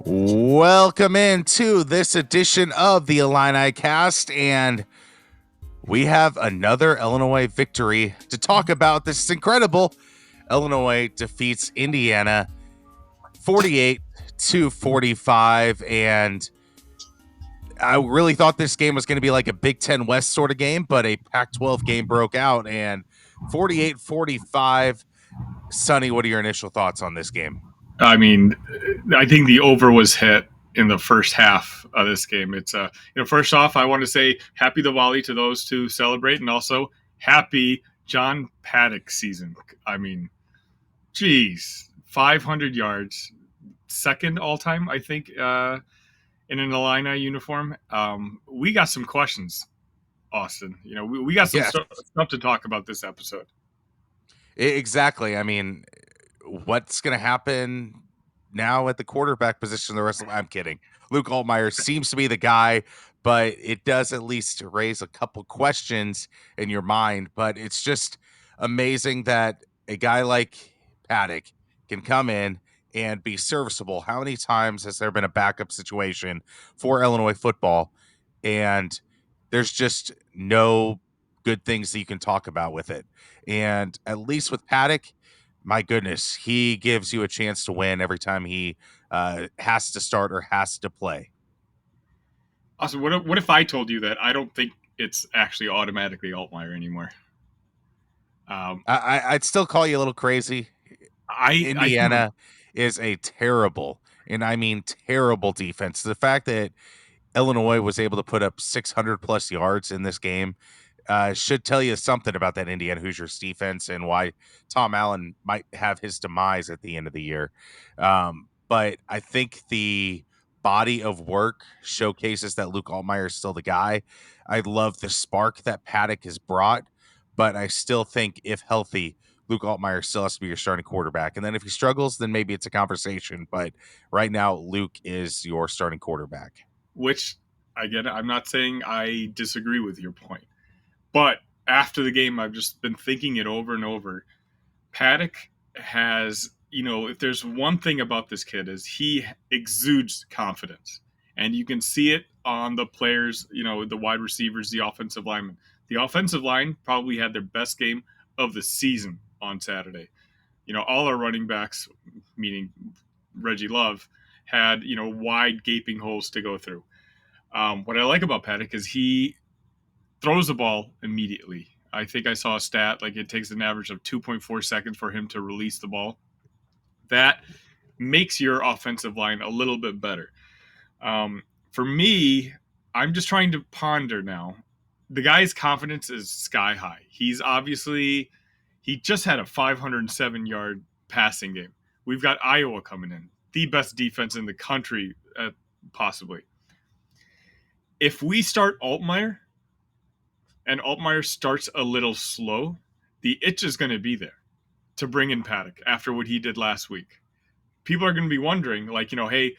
Welcome into this edition of the Illini cast, and we have another Illinois victory to talk about. This is incredible. Illinois defeats Indiana 48-45, and I really thought this game was going to be like a Big Ten West sort of game, but a Pac-12 game broke out, and 48-45. Sonny, what are your initial thoughts on this game? I mean, I think the over was hit in the first half of this game. It's first off, I want to say happy Diwali to those who celebrate, and also happy John Paddock season. I mean, geez, 500 yards, second all time, I think, in an Illini uniform. We got some questions, Austin. We got some Yes, stuff to talk about this episode. exactly. I mean, what's going to happen now at the quarterback position the rest of I'm kidding. Luke Altmaier seems to be the guy, but it does at least raise a couple questions in your mind. But it's just amazing that a guy like Paddock can come in and be serviceable. How many times has there been a backup situation for Illinois football? And there's just no good things that you can talk about with it. And at least with Paddock, my goodness, he gives you a chance to win every time he has to start or has to play. Austin, what if I told you that I don't think it's actually automatically Altmaier anymore? Um, I'd still call you a little crazy. I think Indiana is a terrible, and I mean terrible defense. The fact that Illinois was able to put up 600 plus yards in this game should tell you something about that Indiana Hoosiers defense and why Tom Allen might have his demise at the end of the year. But I think the body of work showcases that Luke Altmaier is still the guy. I love the spark that Paddock has brought, but I still think if healthy, Luke Altmaier still has to be your starting quarterback. And then if he struggles, then maybe it's a conversation. But right now, Luke is your starting quarterback. which I get it. I'm not saying I disagree with your point, but after the game, I've just been thinking it over and over. Paddock has, if there's one thing about this kid is he exudes confidence, and you can see it on the players. The wide receivers, the offensive linemen. The offensive line probably had their best game of the season on Saturday. All our running backs, meaning Reggie Love, had wide gaping holes to go through. What I like about Paddock is he throws the ball immediately. I think I saw a stat like it takes an average of 2.4 seconds for him to release the ball. That makes your offensive line a little bit better. For me, I'm just trying to ponder now. The guy's confidence is sky high. He just had a 507-yard passing game. We've got Iowa coming in, the best defense in the country, possibly. If we start Altmaier and Altmaier starts a little slow, the itch is going to be there to bring in Paddock after what he did last week. People are going to be wondering, hey,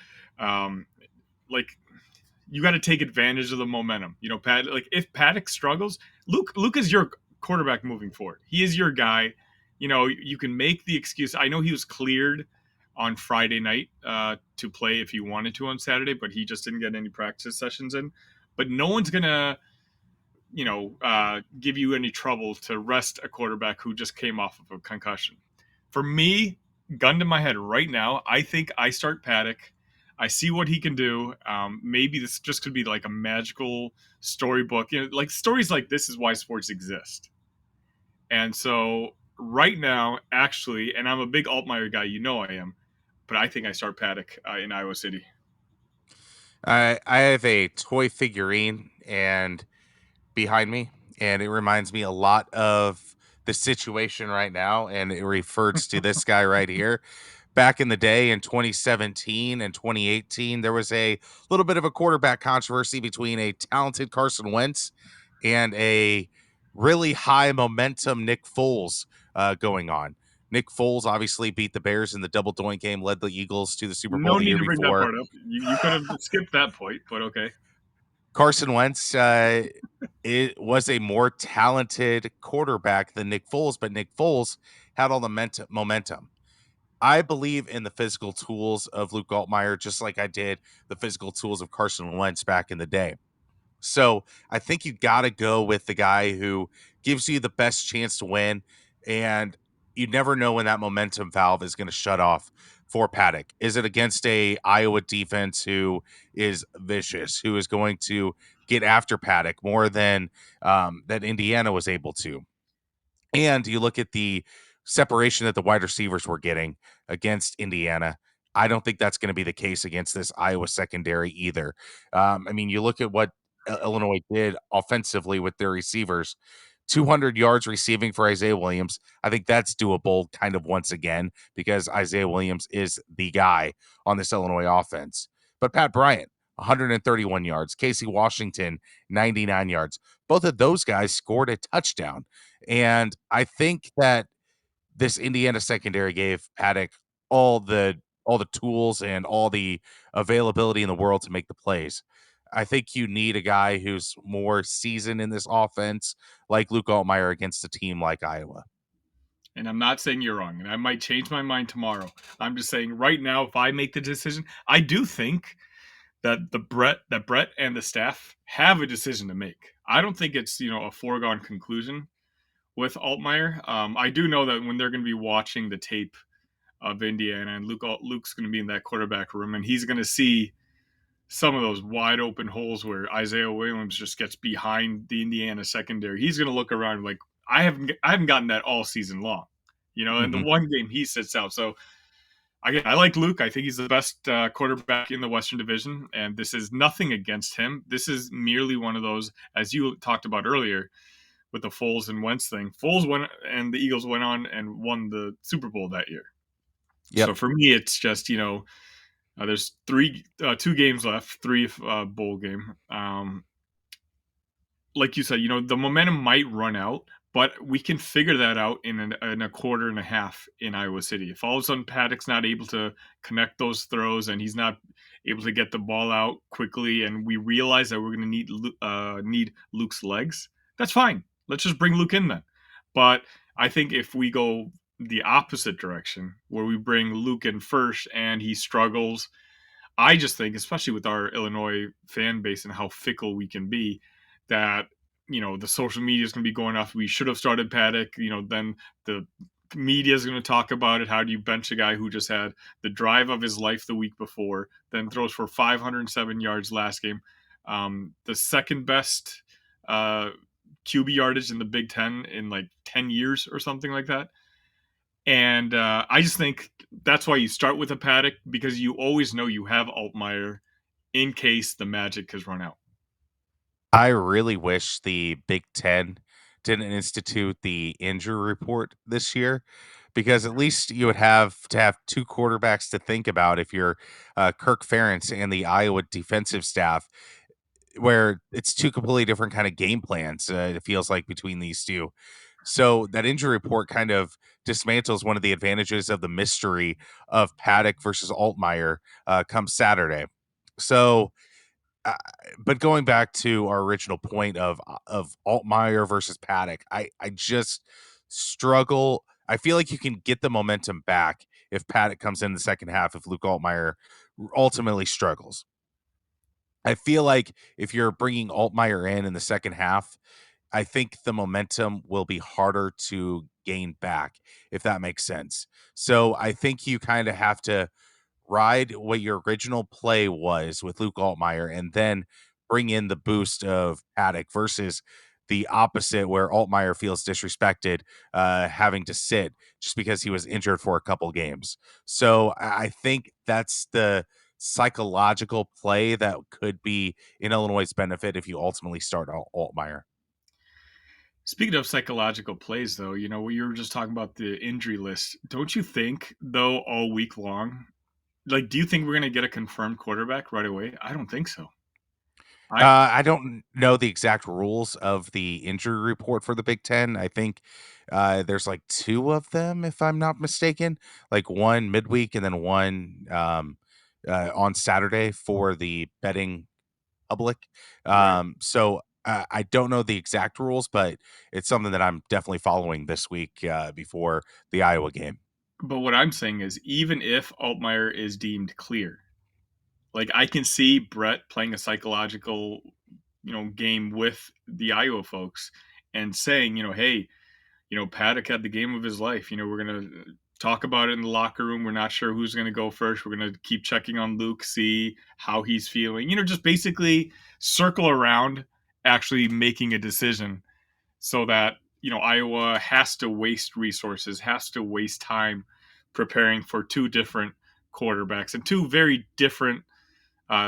like you got to take advantage of the momentum. If Paddock struggles, Luke is your quarterback moving forward. He is your guy. You can make the excuse. I know he was cleared on Friday night to play if he wanted to on Saturday, but he just didn't get any practice sessions in. But no one's gonna, give you any trouble to rest a quarterback who just came off of a concussion. For me, gun to my head right now, I think I start Paddock. I see what he can do. Maybe this just could be like a magical storybook. Like stories like this is why sports exist. And so right now, actually, and I'm a big Altmaier guy, I am, but I think I start Paddock in Iowa City. I have a toy figurine and behind me, and it reminds me a lot of the situation right now, and it refers to this guy right here. Back in the day in 2017 and 2018, there was a little bit of a quarterback controversy between a talented Carson Wentz and a really high momentum Nick Foles going on. Nick Foles obviously beat the Bears in the double doink game, led the Eagles to the Super Bowl No the need year to bring that before. part up. You could have skipped that point, but okay. Carson Wentz it was a more talented quarterback than Nick Foles, but Nick Foles had all the momentum. I believe in the physical tools of Luke Altmaier, just like I did the physical tools of Carson Wentz back in the day. So I think you got to go with the guy who gives you the best chance to win. And you never know when that momentum valve is going to shut off for Paddock. Is it against a Iowa defense who is vicious, who is going to get after Paddock more than that Indiana was able to? And you look at the separation that the wide receivers were getting against Indiana. I don't think that's going to be the case against this Iowa secondary either. I mean, you look at what Illinois did offensively with their receivers. 200 yards receiving for Isaiah Williams. I think that's doable kind of once again because Isaiah Williams is the guy on this Illinois offense. But Pat Bryant, 131 yards. Casey Washington, 99 yards. Both of those guys scored a touchdown. And I think that this Indiana secondary gave Paddock all the tools and all the availability in the world to make the plays. I think you need a guy who's more seasoned in this offense, like Luke Altmaier against a team like Iowa. And I'm not saying you're wrong, and I might change my mind tomorrow. I'm just saying right now, if I make the decision, I do think that Brett and the staff have a decision to make. I don't think it's a foregone conclusion with Altmaier. I do know that when they're going to be watching the tape of Indiana, and Luke's going to be in that quarterback room, and he's going to see some of those wide open holes where Isaiah Williams just gets behind the Indiana secondary. He's going to look around like I haven't gotten that all season long, and the Mhm. one game he sits out. So again, I like Luke. I think he's the best quarterback in the Western Division, and this is nothing against him. This is merely one of those, as you talked about earlier, with the Foles and Wentz thing. Foles went and the Eagles went on and won the Super Bowl that year. Yep. So for me, it's just there's two games left, three bowl game. Like you said, the momentum might run out, but we can figure that out in a quarter and a half in Iowa City. If all of a sudden Paddock's not able to connect those throws and he's not able to get the ball out quickly, and we realize that we're going to need Luke's legs, that's fine. Let's just bring Luke in then. But I think if we go the opposite direction, where we bring Luke in first and he struggles, I just think, especially with our Illinois fan base and how fickle we can be, that the social media is going to be going off. We should have started Paddock. Then the media is going to talk about it. How do you bench a guy who just had the drive of his life the week before, then throws for 507 yards last game, the second best QB yardage in the Big Ten in like 10 years or something like that. And I just think that's why you start with a Paddock, because you always know you have Altmaier in case the magic has run out. I really wish the Big Ten didn't institute the injury report this year because at least you would have to have two quarterbacks to think about if you're Kirk Ferentz and the Iowa defensive staff, where it's two completely different kind of game plans. It feels like between these two. So that injury report kind of dismantles one of the advantages of the mystery of Paddock versus Altmaier come Saturday. So uh, but going back to our original point of Altmaier versus Paddock, I just struggle. I feel like you can get the momentum back if Paddock comes in the second half if Luke Altmaier ultimately struggles. I feel like if you're bringing Altmaier in the second half, I think the momentum will be harder to gain back, if that makes sense. So I think you kind of have to ride what your original play was with Luke Altmaier and then bring in the boost of Paddock versus the opposite where Altmaier feels disrespected having to sit just because he was injured for a couple games. So I think that's the psychological play that could be in Illinois' benefit if you ultimately start Altmaier. Speaking of psychological plays, though, we were just talking about the injury list. Don't you think, though, all week long, like, do you think we're going to get a confirmed quarterback right away? I don't think so. I I don't know the exact rules of the injury report for the Big Ten. I think there's like two of them, if I'm not mistaken, like one midweek and then one on Saturday for the betting public. Right. So I don't know the exact rules, but it's something that I'm definitely following this week before the Iowa game. But what I'm saying is, even if Altmaier is deemed clear, like I can see Bret playing a psychological, game with the Iowa folks and saying, hey, Paddock had the game of his life. We're gonna talk about it in the locker room. We're not sure who's gonna go first. We're gonna keep checking on Luke, see how he's feeling. Just basically circle around actually making a decision so that Iowa has to waste resources, has to waste time preparing for two different quarterbacks and two very different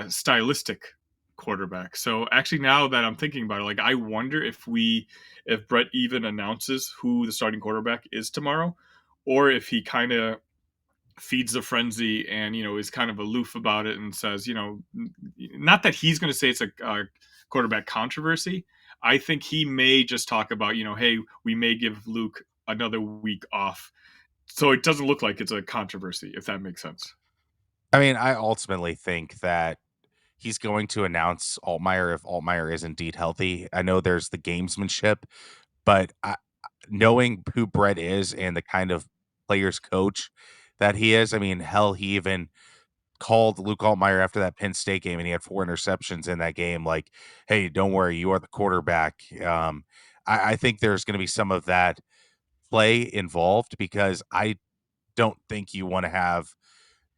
stylistic quarterbacks. So actually, now that I'm thinking about it, like I wonder if Brett even announces who the starting quarterback is tomorrow, or if he kind of feeds the frenzy and is kind of aloof about it and says, not that he's going to say it's a quarterback controversy. I think he may just talk about, hey, we may give Luke another week off, so it doesn't look like it's a controversy, if that makes sense. I mean, I ultimately think that he's going to announce Altmaier if Altmaier is indeed healthy. I know there's the gamesmanship, but knowing who Brett is and the kind of players coach that he is, I mean, hell, he even called Luke Altmaier after that Penn State game, and he had 4 interceptions in that game. Like, hey, don't worry, you are the quarterback. I think there's going to be some of that play involved because I don't think you want to have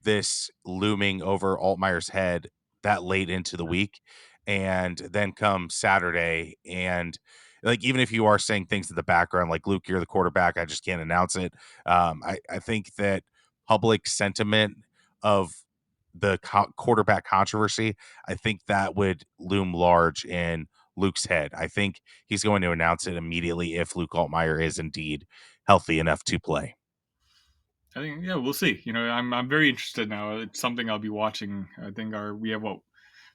this looming over Altmaier's head that late into the week. And then come Saturday, and like even if you are saying things in the background, like Luke, you're the quarterback, I just can't announce it. I think that public sentiment of the quarterback controversy, I think that would loom large in Luke's head. I think he's going to announce it immediately if Luke Altmaier is indeed healthy enough to play. I think, yeah, we'll see. I'm very interested now. It's something I'll be watching. I think we have what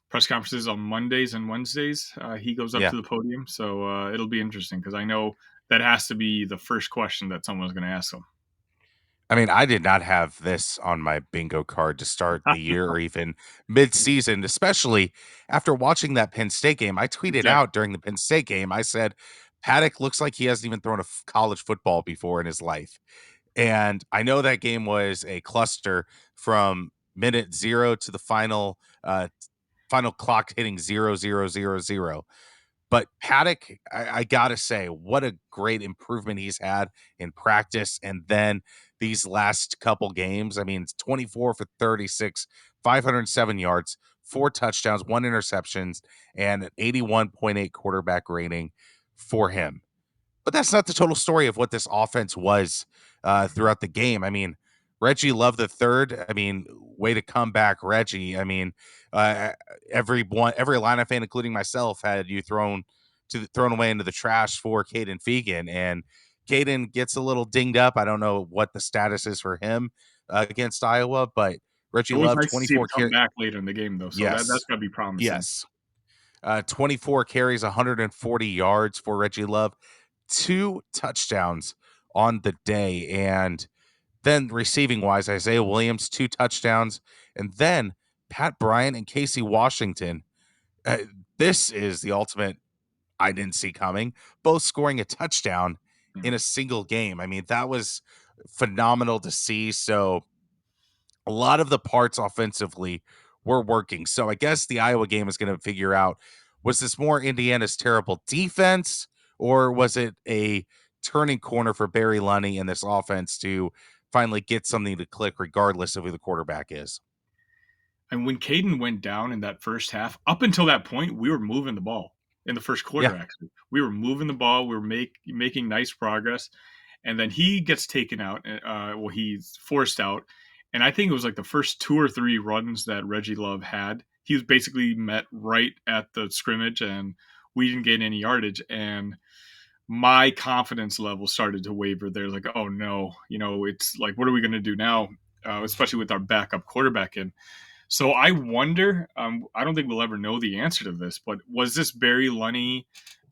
press conferences on Mondays and Wednesdays. He goes up Yeah. to the podium, so it'll be interesting because I know that has to be the first question that someone's going to ask him. I mean, I did not have this on my bingo card to start the year or even mid-season, especially after watching that Penn State game. I tweeted Exactly. out during the Penn State game, I said, Paddock looks like he hasn't even thrown a college football before in his life. And I know that game was a cluster from minute 0 to the final clock hitting 0, 0, 0, 0. But Paddock, I gotta say, what a great improvement he's had in practice, and then these last couple games. I mean, it's 24 for 36, 507 yards, 4 touchdowns, 1 interceptions, and an 81.8 quarterback rating for him. But that's not the total story of what this offense was throughout the game. I mean, Reggie Love the third. I mean, way to come back, Reggie. I mean, uh, every Atlanta fan, including myself, had you thrown away into the trash for Caden Fegan, and Caden gets a little dinged up. I don't know what the status is for him against Iowa, but Reggie It was Love nice to see him 24 come carries. back later in the game, though. So that's Yes, got to be promising. yes. 24 carries, 140 yards for Reggie Love, 2 touchdowns on the day. And then receiving wise, Isaiah Williams, 2 touchdowns. And then Pat Bryant and Casey Washington. Uh, this is the ultimate I didn't see coming, both scoring a touchdown Yeah. in a single game. I mean, that was phenomenal to see. So a lot of the parts offensively were working. So I guess the Iowa game is going to figure out, was this more Indiana's terrible defense, or was it a turning corner for Barry Lunny and this offense to finally get something to click regardless of who the quarterback is? And when Caden went down in that first half, up until that point, we were moving the ball in the first Yeah. quarter. Actually, we were moving the ball. We were making nice progress, and then he gets taken out. Well, he's forced out, and I think it was like the first 2 or 3 runs that Reggie Love had. He was basically met right at the scrimmage, and we didn't get any yardage. And my confidence level started to waver there. Like, oh no, it's like, what are we going to do now? Especially with our backup quarterback in. So I wonder. I don't think we'll ever know the answer to this, but was this Barry Lunny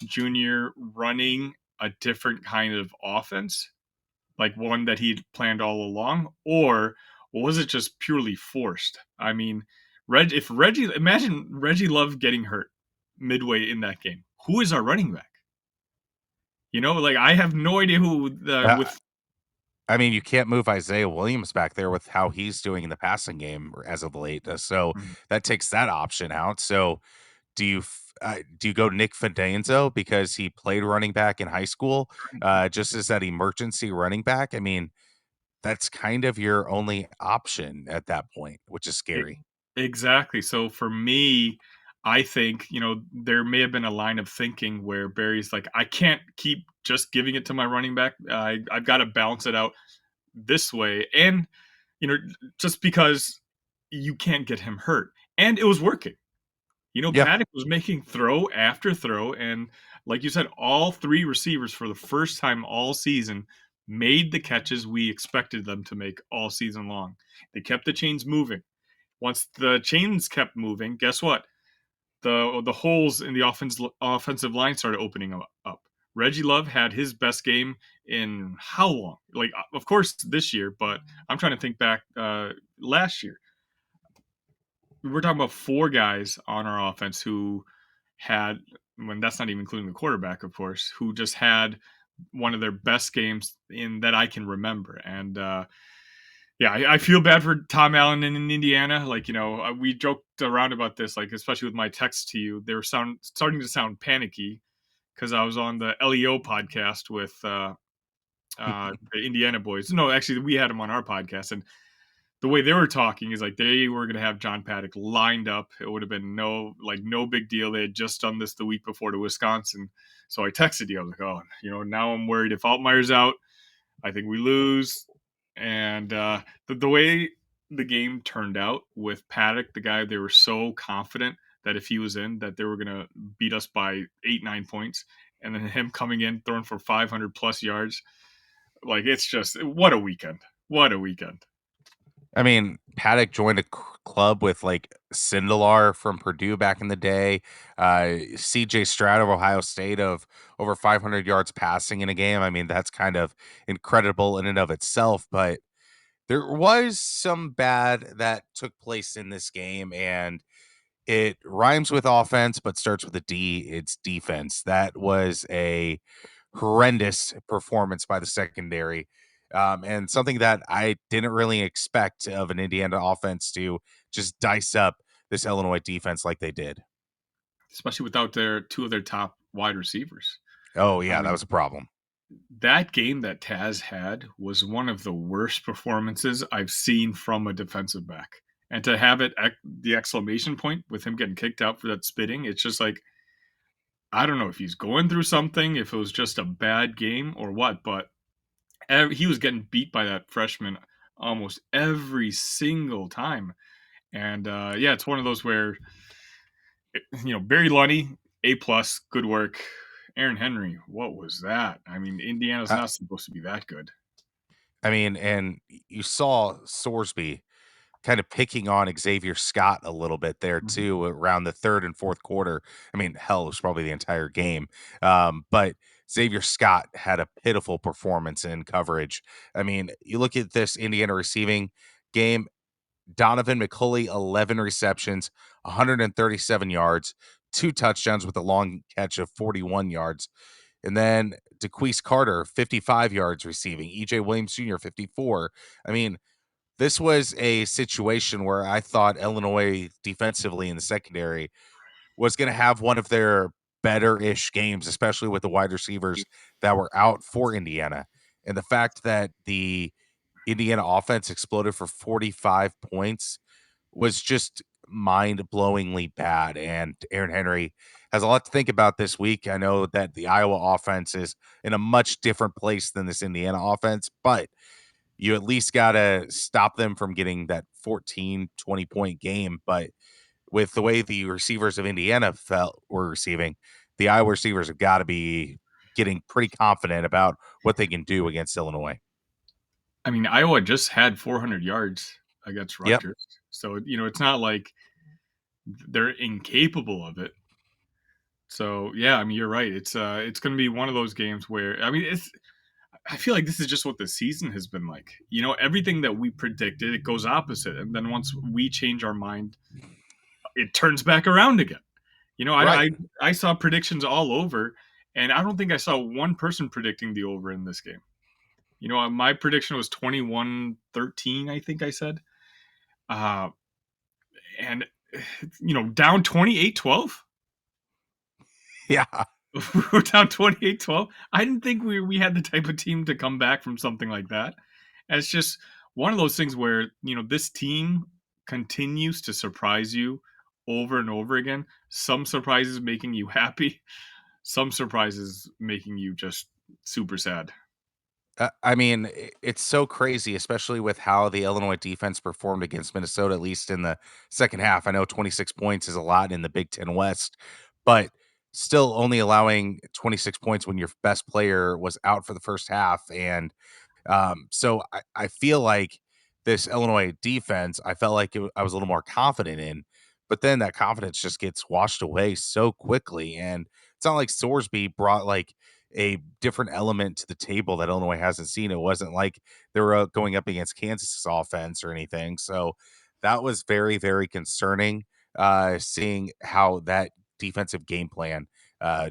Jr. running a different kind of offense, like one that he'd planned all along, or was it just purely forced? I mean, if Reggie, imagine Reggie Love getting hurt midway in that game. Who is our running back? Like I have no idea who Uh, with. I mean, you can't move Isaiah Williams back there with how he's doing in the passing game as of late. So Mhm. that takes that option out. So do you go Nick Fidenzo because he played running back in high school, just as that emergency running back? I mean, that's kind of your only option at that point, which is E scary. exactly. So for me, I think, there may have been a line of thinking where Barry's like, "I can't keep just giving it to my running back. I've gotta balance it out this way." And, you know, just because you can't get him hurt. And it was working. Yeah. Paddock was making throw after throw, and like you said, all 3 receivers for the first time all season made the catches we expected them to make all season long. They kept the chains moving. Once the chains kept moving, guess what? The holes in the offensive line started opening up. Reggie Love had his best game in how long? Like, of course, this year, but I'm trying to think back last year. We're talking about 4 guys on our offense who had, when that's not even including the quarterback, of course, who just had one of their best games in that I can remember. And yeah, I feel bad for Tom Allen in Indiana. Like, we joked around about this, like, especially with my text to you. They were starting to sound panicky because I was on the LEO podcast with the Indiana boys. No, actually, we had them on our podcast, and the way they were talking is like they were going to have John Paddock lined up. It would have been no big deal. They had just done this the week before to Wisconsin. So I texted you. I was like, oh, now I'm worried if Altmaier's out, I think we lose. And the way the game turned out with Paddock, the guy, they were so confident that if he was in, that they were going to beat us by 8-9 points. And then him coming in, throwing for 500 plus yards. Like, it's just, what a weekend. What a weekend. I mean, Paddock joined a club with like Sindelar from Purdue back in the day, CJ Stroud of Ohio State of over 500 yards passing in a game. I mean, that's kind of incredible in and of itself. But there was some bad that took place in this game, and it rhymes with offense, but starts with a D. It's defense. That was a horrendous performance by the secondary. And something that I didn't really expect of an Indiana offense to just dice up this Illinois defense like they did. Especially without their 2 of their top wide receivers. Oh, I yeah, that mean, was a problem. that game that Taz had was one of the worst performances I've seen from a defensive back. And to have it the exclamation point with him getting kicked out for that spitting, it's just like, I don't know if he's going through something, if it was just a bad game or what, but he was getting beat by that freshman almost every single time. And yeah, it's one of those where, Barry Lunny, A plus, good work. Aaron Henry, what was that? I mean, Indiana's I, not supposed to be that good. I mean, and you saw Sorsby kind of picking on Xavier Scott a little bit there Mhm. too around the third and fourth quarter. I mean, hell, it was probably the entire game. But Xavier Scott had a pitiful performance in coverage. I mean, you look at this Indiana receiving game, Donovan McCulley, 11 receptions, 137 yards, 2 touchdowns with a long catch of 41 yards. And then DeQuise Carter, 55 yards receiving, EJ Williams Jr., 54. I mean, this was a situation where I thought Illinois defensively in the secondary was going to have one of their better-ish games, especially with the wide receivers that were out for Indiana. And the fact that the Indiana offense exploded for 45 points was just mind-blowingly bad. And Aaron Henry has a lot to think about this week. I know that the Iowa offense is in a much different place than this Indiana offense, but you at least got to stop them from getting that 14, 20 point game. But with the way the receivers of Indiana felt were receiving, the Iowa receivers have got to be getting pretty confident about what they can do against Illinois. I mean, Iowa just had 400 yards against Yep. Rutgers. So, it's not like they're incapable of it. So, yeah, I mean, you're right. It's going to be one of those games where, I mean, I feel like this is just what the season has been like. Everything that we predicted, it goes opposite. And then once we change our mind, it turns back around again. Right. I saw predictions all over, and I don't think I saw one person predicting the over in this game. My prediction was 21-13, I think I said. Uh, and, down 28-12. Yeah. We were down 28-12. I didn't think we had the type of team to come back from something like that. And it's just one of those things where, this team continues to surprise you over and over again. Some surprises making you happy, some surprises making you just super sad. I mean, it's so crazy, especially with how the Illinois defense performed against Minnesota, at least in the second half. I know 26 points is a lot in the Big Ten West, but still only allowing 26 points when your best player was out for the first half. And so I feel like this Illinois defense, I felt like I was a little more confident in, but then that confidence just gets washed away so quickly. And it's not like Sorsby brought like a different element to the table that Illinois hasn't seen. It wasn't like they were going up against Kansas's offense or anything. So that was very, very concerning, seeing how that defensive game plan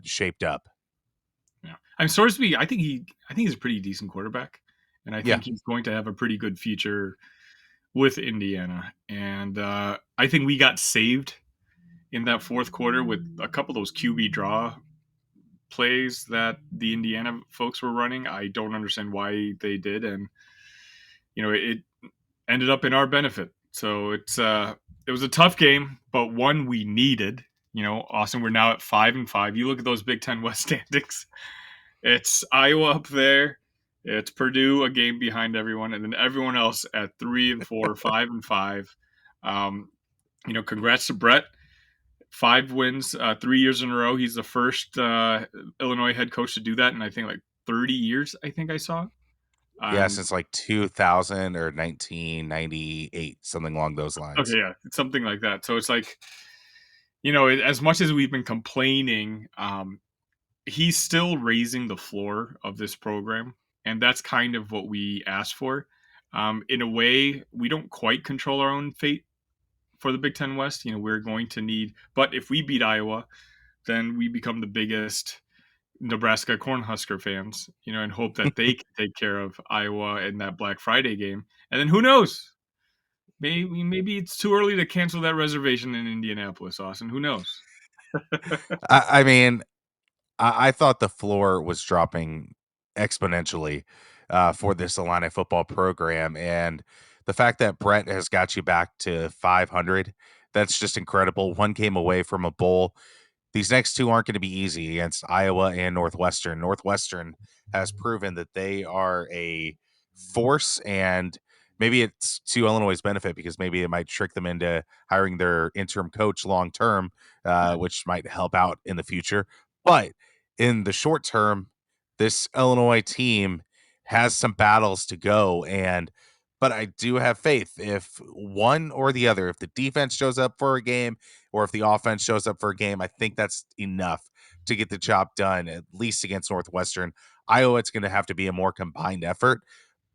shaped up. Yeah. I'm Sorsby, I think he's a pretty decent quarterback. And I Yeah. think he's going to have a pretty good future with Indiana. And I think we got saved in that fourth quarter with a couple of those QB draw plays that the Indiana folks were running. I don't understand why they did, and it ended up in our benefit. So it was a tough game, but one we needed. Austin, we're now at 5-5. You look at those Big Ten West standings. It's Iowa up there. It's Purdue a game behind everyone, and then everyone else at 3-4, 5-5. Um, congrats to Bret. 5 wins, 3 years in a row. He's the first Illinois head coach to do that in I think like 30 years. I think I saw. Yeah, And since like 2000 or 1998, something along those lines. okay, yeah, it's something like that. So it's like as much as we've been complaining, he's still raising the floor of this program, and that's kind of what we asked for. In a way, we don't quite control our own fate for the Big Ten West. We're going to need, but if we beat Iowa, then we become the biggest Nebraska Cornhusker fans, and hope that they can take care of Iowa in that Black Friday game. And then who knows? Maybe it's too early to cancel that reservation in Indianapolis, Austin. Who knows? I mean, I thought the floor was dropping exponentially for this Illini football program, and the fact that Brett has got you back to 500, that's just incredible. One game away from a bowl. These next two aren't going to be easy against Iowa and Northwestern. Northwestern has proven that they are a force, and maybe it's to Illinois' benefit because maybe it might trick them into hiring their interim coach long term, which might help out in the future. But in the short term, this Illinois team has some battles to go, and but I do have faith if one or the other, if the defense shows up for a game or if the offense shows up for a game, I think that's enough to get the job done, at least against Northwestern. Iowa, it's going to have to be a more combined effort,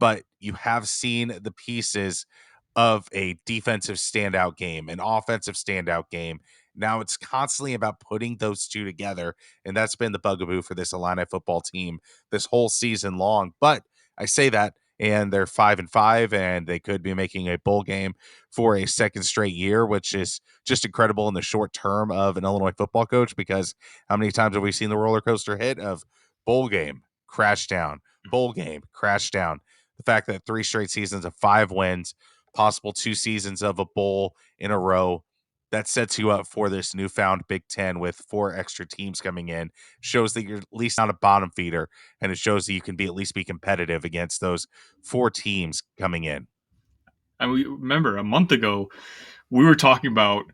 but you have seen the pieces of a defensive standout game, an offensive standout game. Now it's constantly about putting those two together, and that's been the bugaboo for this Illini football team this whole season long. But I say that, and they're 5-5, and they could be making a bowl game for a second straight year, which is just incredible in the short term of an Illinois football coach. Because how many times have we seen the roller coaster hit of bowl game, crash down, bowl game, crash down? The fact that 3 straight seasons of 5 wins, possible 2 seasons of a bowl in a row, that sets you up for this newfound Big Ten with 4 extra teams coming in. Shows that you're at least not a bottom feeder, and it shows that you can be at least be competitive against those 4 teams coming in. And we remember a month ago we were talking about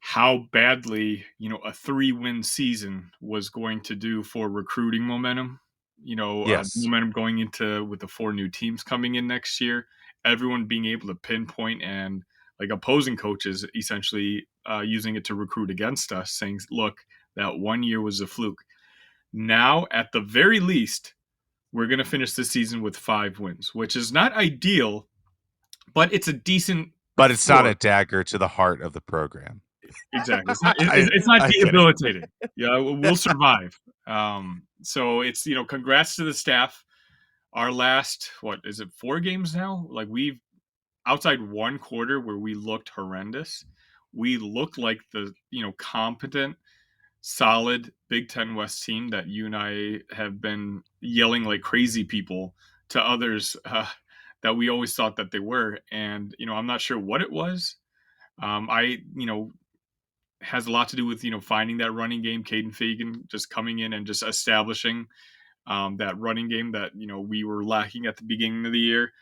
how badly a 3-win season was going to do for recruiting momentum. Yes. Momentum going into with the 4 new teams coming in next year, everyone being able to pinpoint and like opposing coaches essentially using it to recruit against us, saying, "Look, that 1 year was a fluke." Now, at the very least, we're going to finish the season with 5 wins, which is not ideal, but it's a decent But it's not floor. a dagger to the heart of the program. Exactly. It's not. I It's not I'm kidding. debilitating. Yeah, we'll survive. So it's congrats to the staff. our last, what is it, 4 games now? Like, we've outside one quarter where we looked horrendous, we looked like the, competent, solid Big Ten West team that you and I have been yelling like crazy people to others, that we always thought that they were. And, I'm not sure what it was. I, has a lot to do with, finding that running game, Caden Fagan just coming in and just establishing that running game that, we were lacking at the beginning of the year.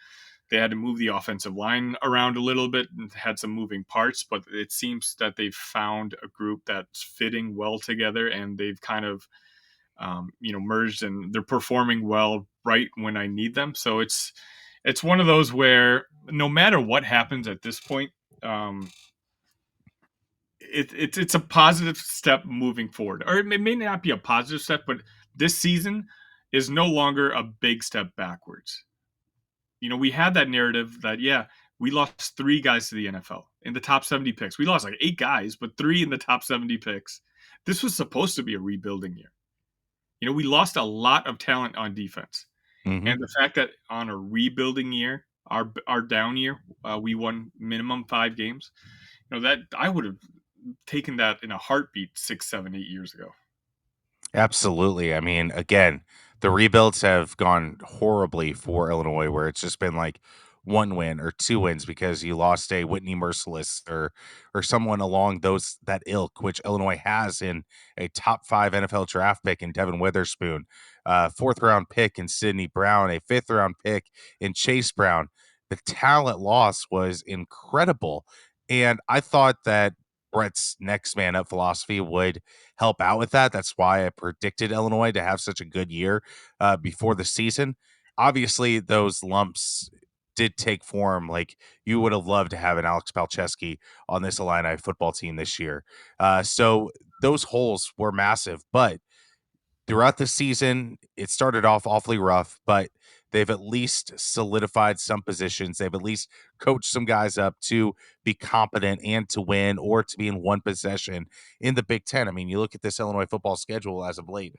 They had to move the offensive line around a little bit and had some moving parts, but it seems that they've found a group that's fitting well together, and they've kind of, merged, and they're performing well right when I need them. So it's one of those where no matter what happens at this point, um, it's a positive step moving forward, or it may not be a positive step, but this season is no longer a big step backwards. We had that narrative that, yeah, we lost 3 guys to the NFL in the top 70 picks. We lost like 8 guys, but 3 in the top 70 picks. This was supposed to be a rebuilding year. We lost a lot of talent on defense, Hmm. and the fact that on a rebuilding year, our down year, we won minimum 5 games. That I would have taken that in a heartbeat 6, 7, 8 years ago. Absolutely. I mean, again, the rebuilds have gone horribly for Illinois, where it's just been like one win or two wins because you lost a Whitney Merciless or someone along those that ilk, which Illinois has in a top five NFL draft pick in Devin Witherspoon, fourth round pick in Sidney Brown, a fifth round pick in Chase Brown. The talent loss was incredible. And I thought that Brett's next man up philosophy would help out with that. That's why I predicted Illinois to have such a good year before the season. Obviously, those lumps did take form. Like you would have loved to have an Alex Palczewski on this Illini football team this year. So those holes were massive, but throughout the season, it started off awfully rough, but they've at least solidified some positions. They've at least coached some guys up to be competent and to win or to be in one possession in the Big Ten. I mean, you look at this Illinois football schedule as of late.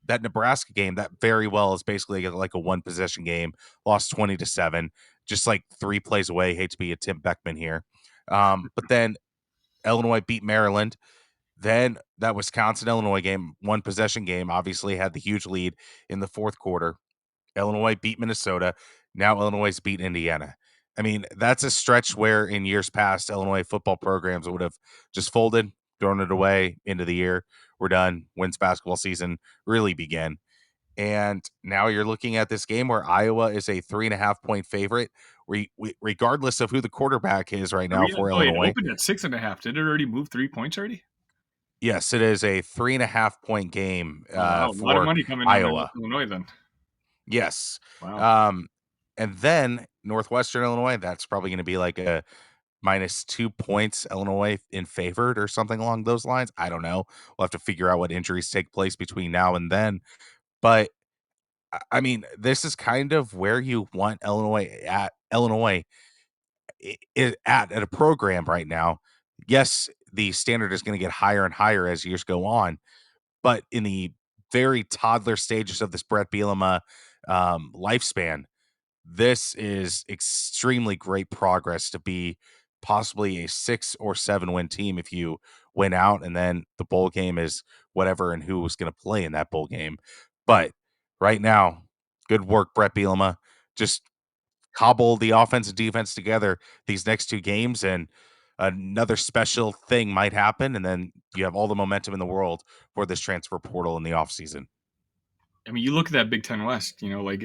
That Nebraska game, that very well is basically like a one possession game, lost 20-7, just like 3 plays away. Hate to be a Tim Beckman here. But then Illinois beat Maryland, then that Wisconsin Illinois game, one possession game, obviously had the huge lead in the fourth quarter. Illinois beat Minnesota. Now Illinois beat Indiana. I mean, that's a stretch where in years past, Illinois football programs would have just folded, thrown it away into the year. We're done. Wins basketball season really began. And now you're looking at this game where Iowa is a 3.5 point favorite, regardless of who the quarterback is right now for Oh, it Illinois. opened at 6.5. Did it already move 3 points already? Yes, it is a 3.5 point game, Oh, wow. A lot of for money coming on in Iowa. Illinois then. Yes. Wow. Um, and then Northwestern Illinois, that's probably gonna be like a -2 points, Illinois in favored or something along those lines. I don't know. We'll have to figure out what injuries take place between now and then. But, I mean, this is kind of where you want Illinois at a program right now. Yes, the standard is gonna get higher and higher as years go on, but in the very toddler stages of this Bret Bielema lifespan, this is extremely great progress to be possibly a 6 or 7 win team if you win out, and then the bowl game is whatever and who is going to play in that bowl game. But right now, good work, Bret Bielema. Just cobble the offense and defense together these next 2 games, and another special thing might happen, and then you have all the momentum in the world for this transfer portal in the offseason. I mean, you look at that Big Ten West, like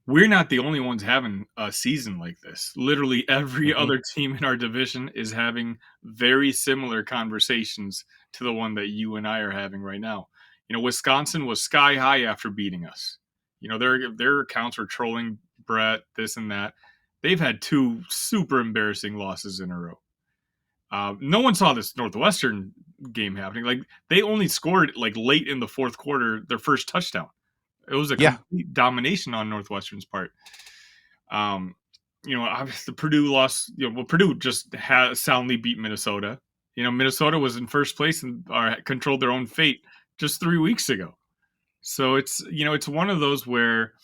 we're not the only ones having a season like this. Literally every Hmm. other team in our division is having very similar conversations to the one that you and I are having right now. Wisconsin was sky high after beating us. Their accounts were trolling Brett, this and that. They've had 2 super embarrassing losses in a row. No one saw this Northwestern game happening. Like, they only scored like late in the fourth quarter their first touchdown. It was a Yeah, complete domination on Northwestern's part. Um, obviously Purdue lost. Purdue just soundly beat Minnesota. Minnesota was in first place and controlled their own fate just 3 weeks ago. So it's one of those where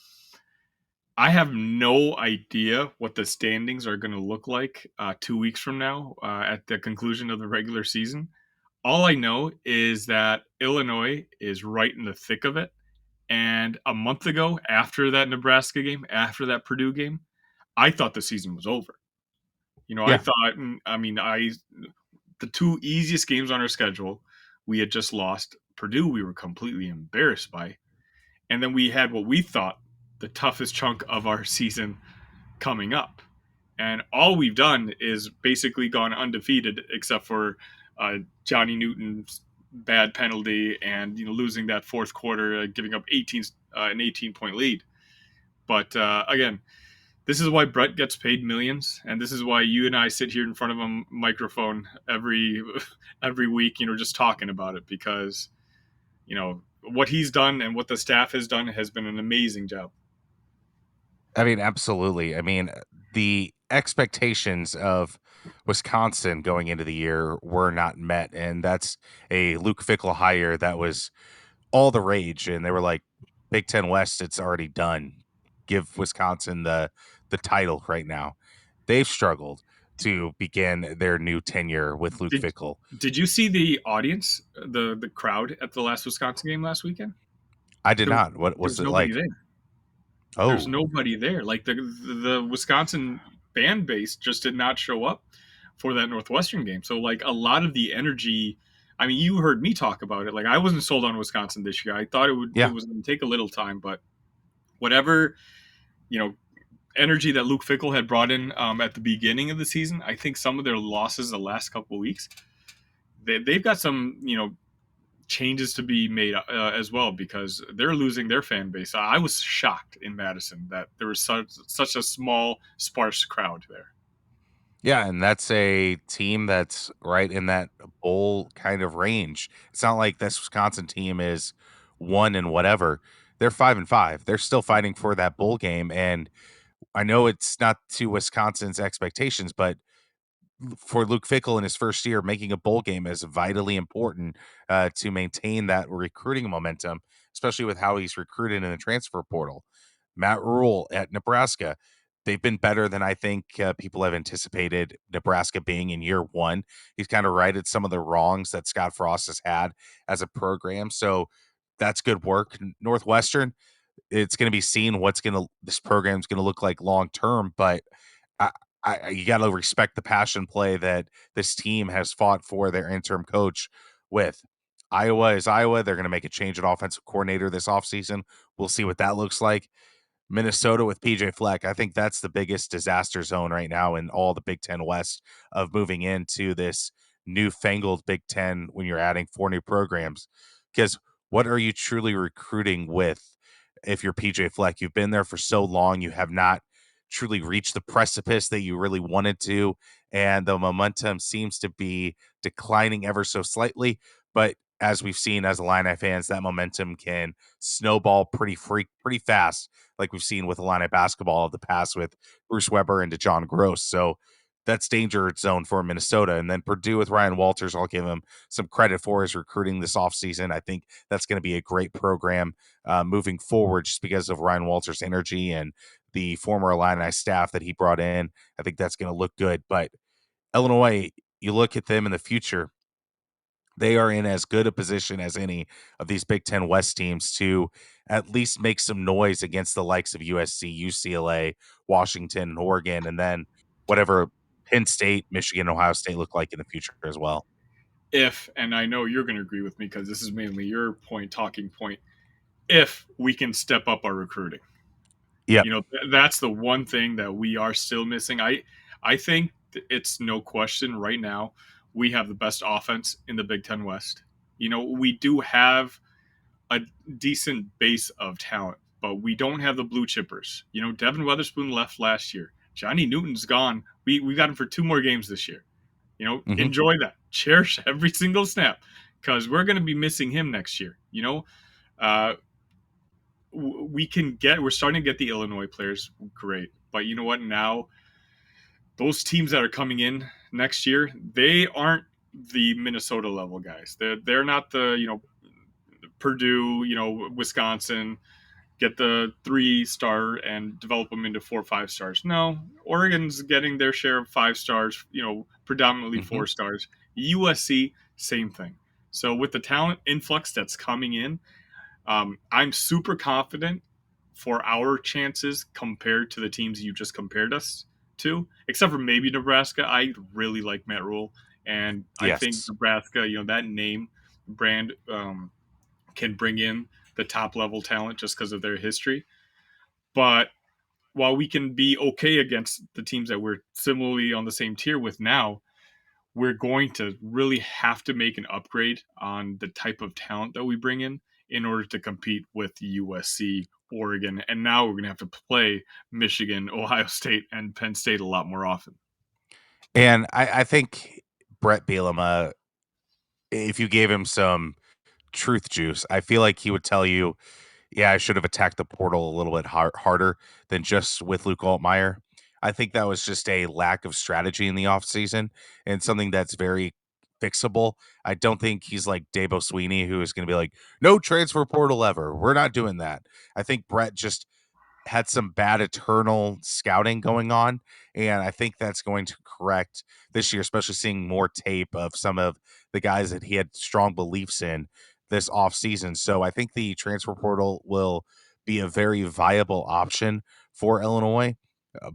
I have no idea what the standings are going to look like 2 weeks from now at the conclusion of the regular season. All I know is that Illinois is right in the thick of it. And a month ago, after that Nebraska game, after that Purdue game, I thought the season was over. I Yeah. thought, I mean, the two easiest games on our schedule, we had just lost. Purdue, we were completely embarrassed by. And then we had what we thought the toughest chunk of our season coming up. And all we've done is basically gone undefeated, except for Johnny Newton's bad penalty and losing that fourth quarter, giving up an 18-point lead. But again, this is why Bret gets paid millions, and this is why you and I sit here in front of a microphone every week, just talking about it because what he's done and what the staff has done has been an amazing job. I mean, absolutely. I mean, the expectations of Wisconsin going into the year were not met, and that's a Luke Fickell hire that was all the rage. And they were like, "Big Ten West, it's already done. Give Wisconsin the title right now." They've struggled to begin their new tenure with Luke Did Fickell. Did you see the audience, the crowd at the last Wisconsin game last weekend? I did There, not. What there was was it nobody like? there. There's Oh, nobody there. Like the Wisconsin fan base just did not show up for that Northwestern game. So like a lot of the energy. I mean, you heard me talk about it. Like I wasn't sold on Wisconsin this year. I thought it yeah. was going to take a little time, but whatever you know energy that Luke Fickell had brought in at the beginning of the season, I think some of their losses the last couple of weeks, they've got some changes to be made as well because they're losing their fan base. I was shocked in Madison that there was such a small, sparse crowd there. Yeah, and that's a team that's right in that bowl kind of range. It's not like this Wisconsin team is 1 and whatever. They're 5 and 5. They're still fighting for that bowl game, and I know it's not to Wisconsin's expectations, but for Luke Fickell in his first year, making a bowl game is vitally important to maintain that recruiting momentum, especially with how he's recruited in the transfer portal. Matt Rule at Nebraska, they've been better than I think people have anticipated Nebraska being in year one. He's kind of righted some of the wrongs that Scott Frost has had as a program. So that's good work. Northwestern, it's going to be seen what's going to this program's going to look like long term, but I, you got to respect the passion play that this team has fought for their interim coach with. Iowa is Iowa. They're going to make a change at offensive coordinator this offseason. We'll see what that looks like. Minnesota with PJ Fleck. I think that's the biggest disaster zone right now in all the Big Ten West of moving into this newfangled Big Ten when you're adding 4 new programs. Because what are you truly recruiting with if you're PJ Fleck? You've been there for so long. You have not truly reached the precipice that you really wanted to. And the momentum seems to be declining ever so slightly. But as we've seen as Illini fans, that momentum can snowball pretty fast, like we've seen with Illini basketball of the past with Bruce Weber and DeJohn Gross. So that's danger zone for Minnesota. And then Purdue with Ryan Walters, I'll give him some credit for his recruiting this offseason. I think that's going to be a great program moving forward just because of Ryan Walters' energy and the former Illini staff that he brought in. I think that's going to look good. But Illinois, you look at them in the future, they are in as good a position as any of these Big Ten West teams to at least make some noise against the likes of USC, UCLA, Washington, and Oregon, and then whatever Penn State, Michigan, Ohio State look like in the future as well. If, and I know you're going to agree with me because this is mainly your talking point, if we can step up our recruiting. Yep. That's the one thing that we are still missing. I think it's no question right now we have the best offense in the Big Ten West. We do have a decent base of talent, but we don't have the blue chippers. Devin Weatherspoon left last year. Johnny Newton's gone. We got him for 2 more games this year. Hmm. Enjoy that. Cherish every single snap because we're going to be missing him next year. Uh, we're starting to get the Illinois players great, but you know what? Now those teams that are coming in next year, they aren't the Minnesota level guys. They're not the Purdue, Wisconsin. get the 3 star and develop them into 4 5 stars. No, Oregon's getting their share of 5 stars, predominantly Hmm. 4 stars. USC, same thing. So with the talent influx that's coming in, I'm super confident for our chances compared to the teams you just compared us to, except for maybe Nebraska. I really like Matt Rule, and I think Yes. Nebraska, that name brand can bring in the top level talent just because of their history. But while we can be okay against the teams that we're similarly on the same tier with now, we're going to really have to make an upgrade on the type of talent that we bring in order to compete with USC, Oregon, and now we're going to have to play Michigan, Ohio State, and Penn State a lot more often. And I think Bret Bielema, if you gave him some truth juice, I feel like he would tell you, yeah, I should have attacked the portal a little bit harder than just with Luke Altmaier. I think that was just a lack of strategy in the offseason and something that's very fixable. I don't think he's like Dabo Sweeney, who is going to be like, no transfer portal ever. We're not doing that. I think Brett just had some bad eternal scouting going on, and I think that's going to correct this year, especially seeing more tape of some of the guys that he had strong beliefs in this offseason. So I think the transfer portal will be a very viable option for Illinois.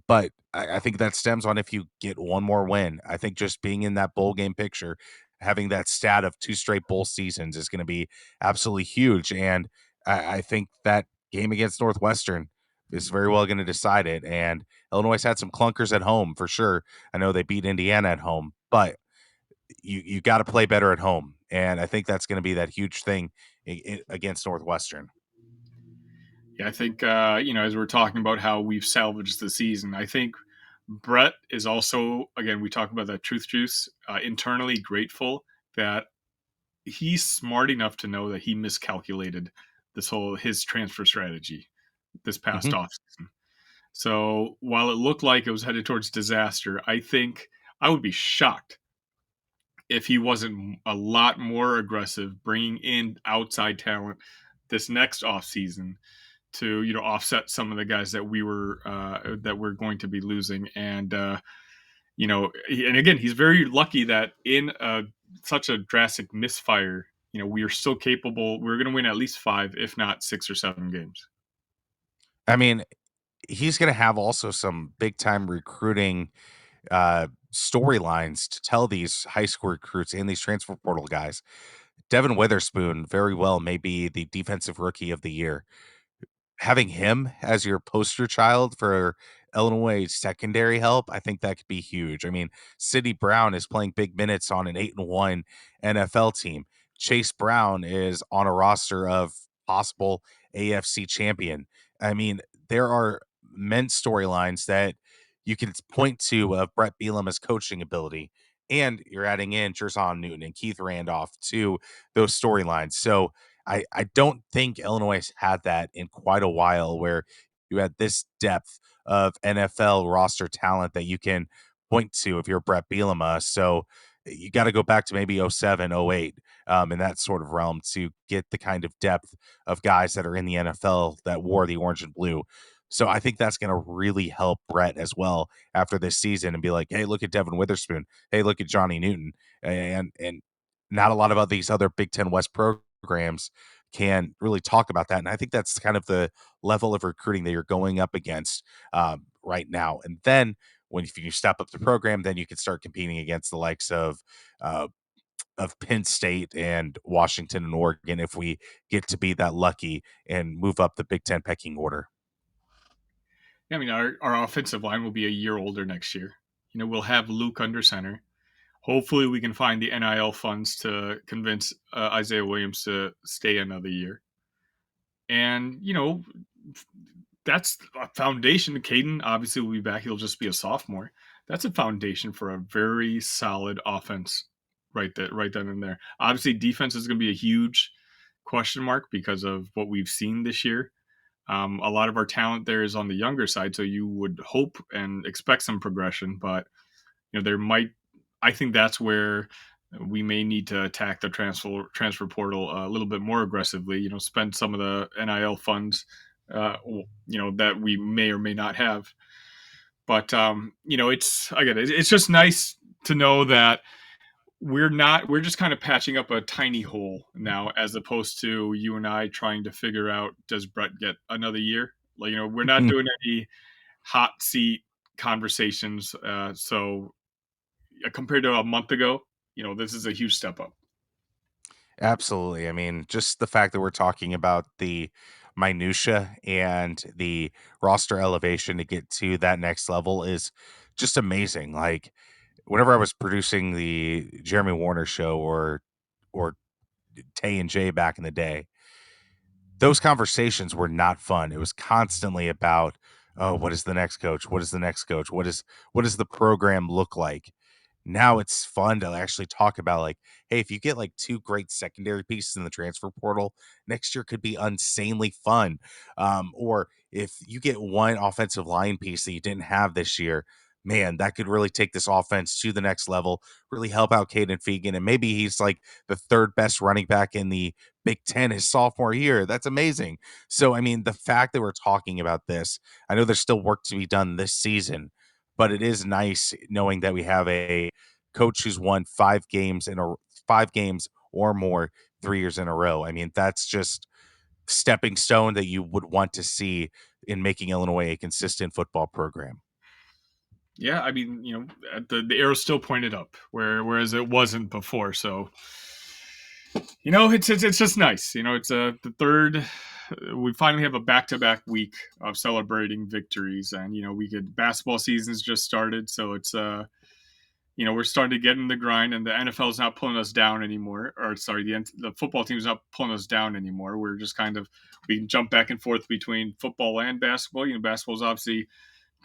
But I think that stems on if you get one more win. I think just being in that bowl game picture, having that stat of 2 straight bowl seasons is going to be absolutely huge. And I think that game against Northwestern is very well going to decide it. And Illinois had some clunkers at home for sure. I know they beat Indiana at home, but you got to play better at home, and I think that's going to be that huge thing against Northwestern. Yeah, I think as we're talking about how we've salvaged the season, I think Brett is also, again, we talk about that truth juice, internally grateful that he's smart enough to know that he miscalculated his transfer strategy this past Hmm. offseason. So while it looked like it was headed towards disaster, I think I would be shocked if he wasn't a lot more aggressive bringing in outside talent this next offseason to offset some of the guys that we're going to be losing. And and again, he's very lucky that in such a drastic misfire, we are still capable. We're going to win at least 5, if not 6 or 7 games. I mean, he's going to have also some big time recruiting storylines to tell these high school recruits and these transfer portal guys. Devin Witherspoon very well may be the defensive rookie of the year. Having him as your poster child for Illinois secondary help, I think that could be huge. I mean, Sidney Brown is playing big minutes on an 8-1 NFL team. Chase Brown is on a roster of possible AFC champion. I mean, there are immense storylines that you can point to of Bret Bielema's coaching ability, and you're adding in Jerson Newton and Keith Randolph to those storylines. So I don't think Illinois has had that in quite a while where you had this depth of NFL roster talent that you can point to if you're Brett Bielema. So you got to go back to maybe '07, '08, in that sort of realm to get the kind of depth of guys that are in the NFL that wore the orange and blue. So I think that's going to really help Brett as well after this season and be like, hey, look at Devin Witherspoon. Hey, look at Johnny Newton. And not a lot of these other Big Ten West programs can really talk about that. And I think that's kind of the level of recruiting that you're going up against right now. And then when if you step up the program, then you can start competing against the likes uh, of Penn State and Washington and Oregon if we get to be that lucky and move up the Big Ten pecking order. Yeah, I mean, our offensive line will be a year older next year. We'll have Luke under center. Hopefully, we can find the NIL funds to convince Isaiah Williams to stay another year. And, that's a foundation. Caden obviously will be back. He'll just be a sophomore. That's a foundation for a very solid offense right then and there. Obviously, defense is going to be a huge question mark because of what we've seen this year. A lot of our talent there is on the younger side, so you would hope and expect some progression, but there might. I think that's where we may need to attack the transfer portal a little bit more aggressively. Spend some of the NIL funds that we may or may not have. But it's again, it's just nice to know that we're just kind of patching up a tiny hole now, as opposed to you and I trying to figure out, does Brett get another year? Like, we're not doing any hot seat conversations. So compared to a month ago, this is a huge step up. Absolutely. I mean, just the fact that we're talking about the minutia and the roster elevation to get to that next level is just amazing. Like whenever I was producing the Jeremy Warner show or Tay and Jay back in the day, those conversations were not fun. It was constantly about, oh, what is the next coach? What is the next coach? What does the program look like? Now it's fun to actually talk about like, hey, if you get like two great secondary pieces in the transfer portal, next year could be insanely fun. Or if you get one offensive line piece that you didn't have this year, man, that could really take this offense to the next level, really help out Caden Fegan. And maybe he's like the third best running back in the Big Ten his sophomore year. That's amazing. So, I mean, the fact that we're talking about this, I know there's still work to be done this season, but it is nice knowing that we have a coach who's won 5 games or more 3 years in a row. I mean, that's just stepping stone that you would want to see in making Illinois a consistent football program. Yeah, I mean, the arrow's still pointed up, whereas it wasn't before. So, it's just nice. It's the third. We finally have a back-to-back week of celebrating victories, and basketball season's just started, so it's we're starting to get in the grind, and the NFL is not pulling us down anymore. Or sorry, the football team is not pulling us down anymore. We're just we can jump back and forth between football and basketball. Basketball's obviously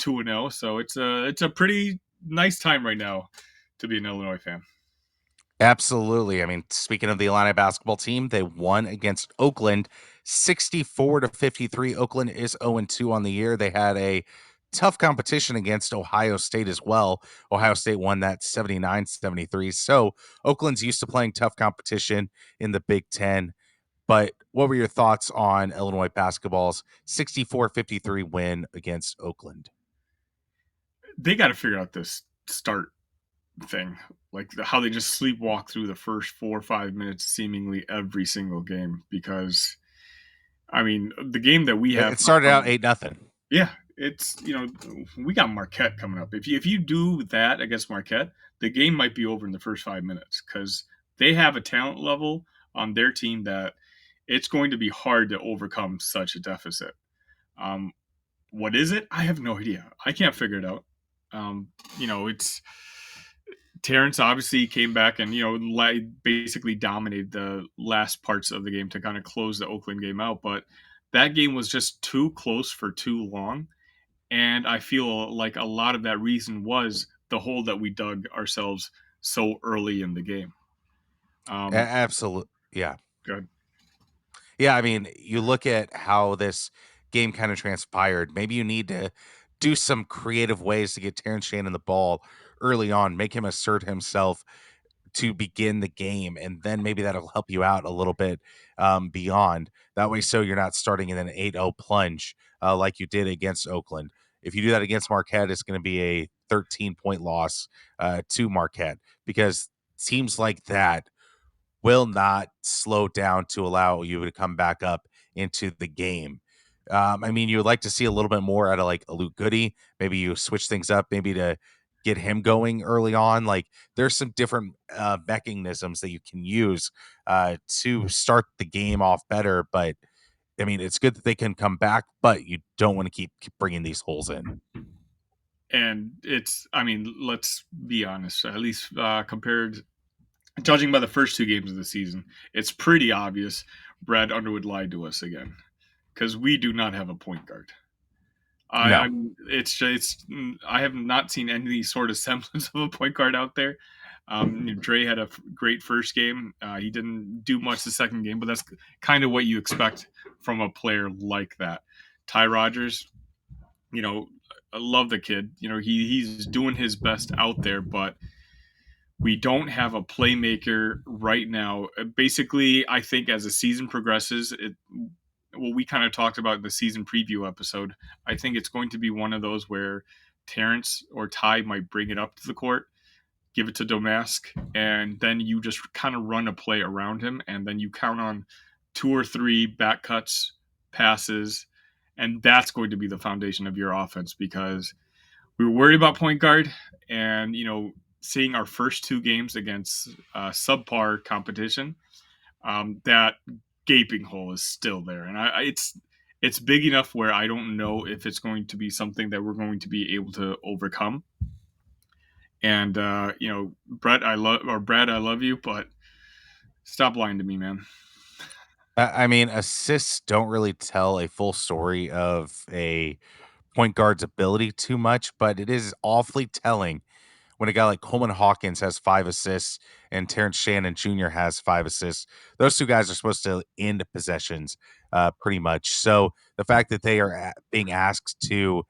2-0, so it's a pretty nice time right now to be an Illinois fan. Absolutely. I mean, speaking of the Illini basketball team, they won against Oakland 64-53. Oakland is 0-2 on the year. They had a tough competition against Ohio State as well. Ohio State won that 79-73. So Oakland's used to playing tough competition in the Big Ten. But what were your thoughts on Illinois basketball's 64-53 win against Oakland? They got to figure out this start thing, like how they just sleepwalk through the first 4 or 5 minutes, seemingly every single game. Because I mean, the game that we have It started out coming, 8-0. yeah, it's we got Marquette coming up. If you do that against Marquette, the game might be over in the first 5 minutes, because they have a talent level on their team that it's going to be hard to overcome such a deficit. Um, what is it? I have no idea. I can't figure it out. It's Terrence obviously came back and basically dominated the last parts of the game to kind of close the Oakland game out, but that game was just too close for too long, and I feel like a lot of that reason was the hole that we dug ourselves so early in the game. Um, Absolutely. Yeah. Good. Yeah, I mean, you look at how this game kind of transpired. Maybe you need to do some creative ways to get Terrence Shannon the ball early on, make him assert himself to begin the game, and then maybe that'll help you out a little bit beyond. That way, so you're not starting in an 8-0 plunge like you did against Oakland. If you do that against Marquette, it's going to be a 13-point loss to Marquette, because teams like that will not slow down to allow you to come back up into the game. I mean, you would like to see a little bit more out of like a Luke Goody. Maybe you switch things up, maybe to get him going early on. Like there's some different mechanisms that you can use to start the game off better. But I mean, it's good that they can come back, but you don't want to keep bringing these holes in. And I mean, let's be honest, at least compared, judging by the first two games of the season, it's pretty obvious Brad Underwood lied to us again, because we do not have a point guard. No. It's just I have not seen any sort of semblance of a point guard out there. Dre had a great first game. He didn't do much the second game, but that's kind of what you expect from a player like that. Ty Rogers, you know, I love the kid. He's doing his best out there, but we don't have a playmaker right now. Basically, I think as the season progresses, what we kind of talked about in the season preview episode. I think it's going to be one of those where Terrence or Ty might bring it up to the court, give it to Domask, and then you just kind of run a play around him, and then you count on two or three back cuts, passes, and that's going to be the foundation of your offense because we were worried about point guard, and seeing our first two games against subpar competition, that gaping hole is still there, and it's big enough where I don't know if it's going to be something that we're going to be able to overcome. And Brad, I love you, but stop lying to me, man. I mean, assists don't really tell a full story of a point guard's ability too much, but it is awfully telling when a guy like Coleman Hawkins has 5 assists and Terrence Shannon Jr. has 5 assists. Those two guys are supposed to end possessions pretty much. So the fact that they are being asked to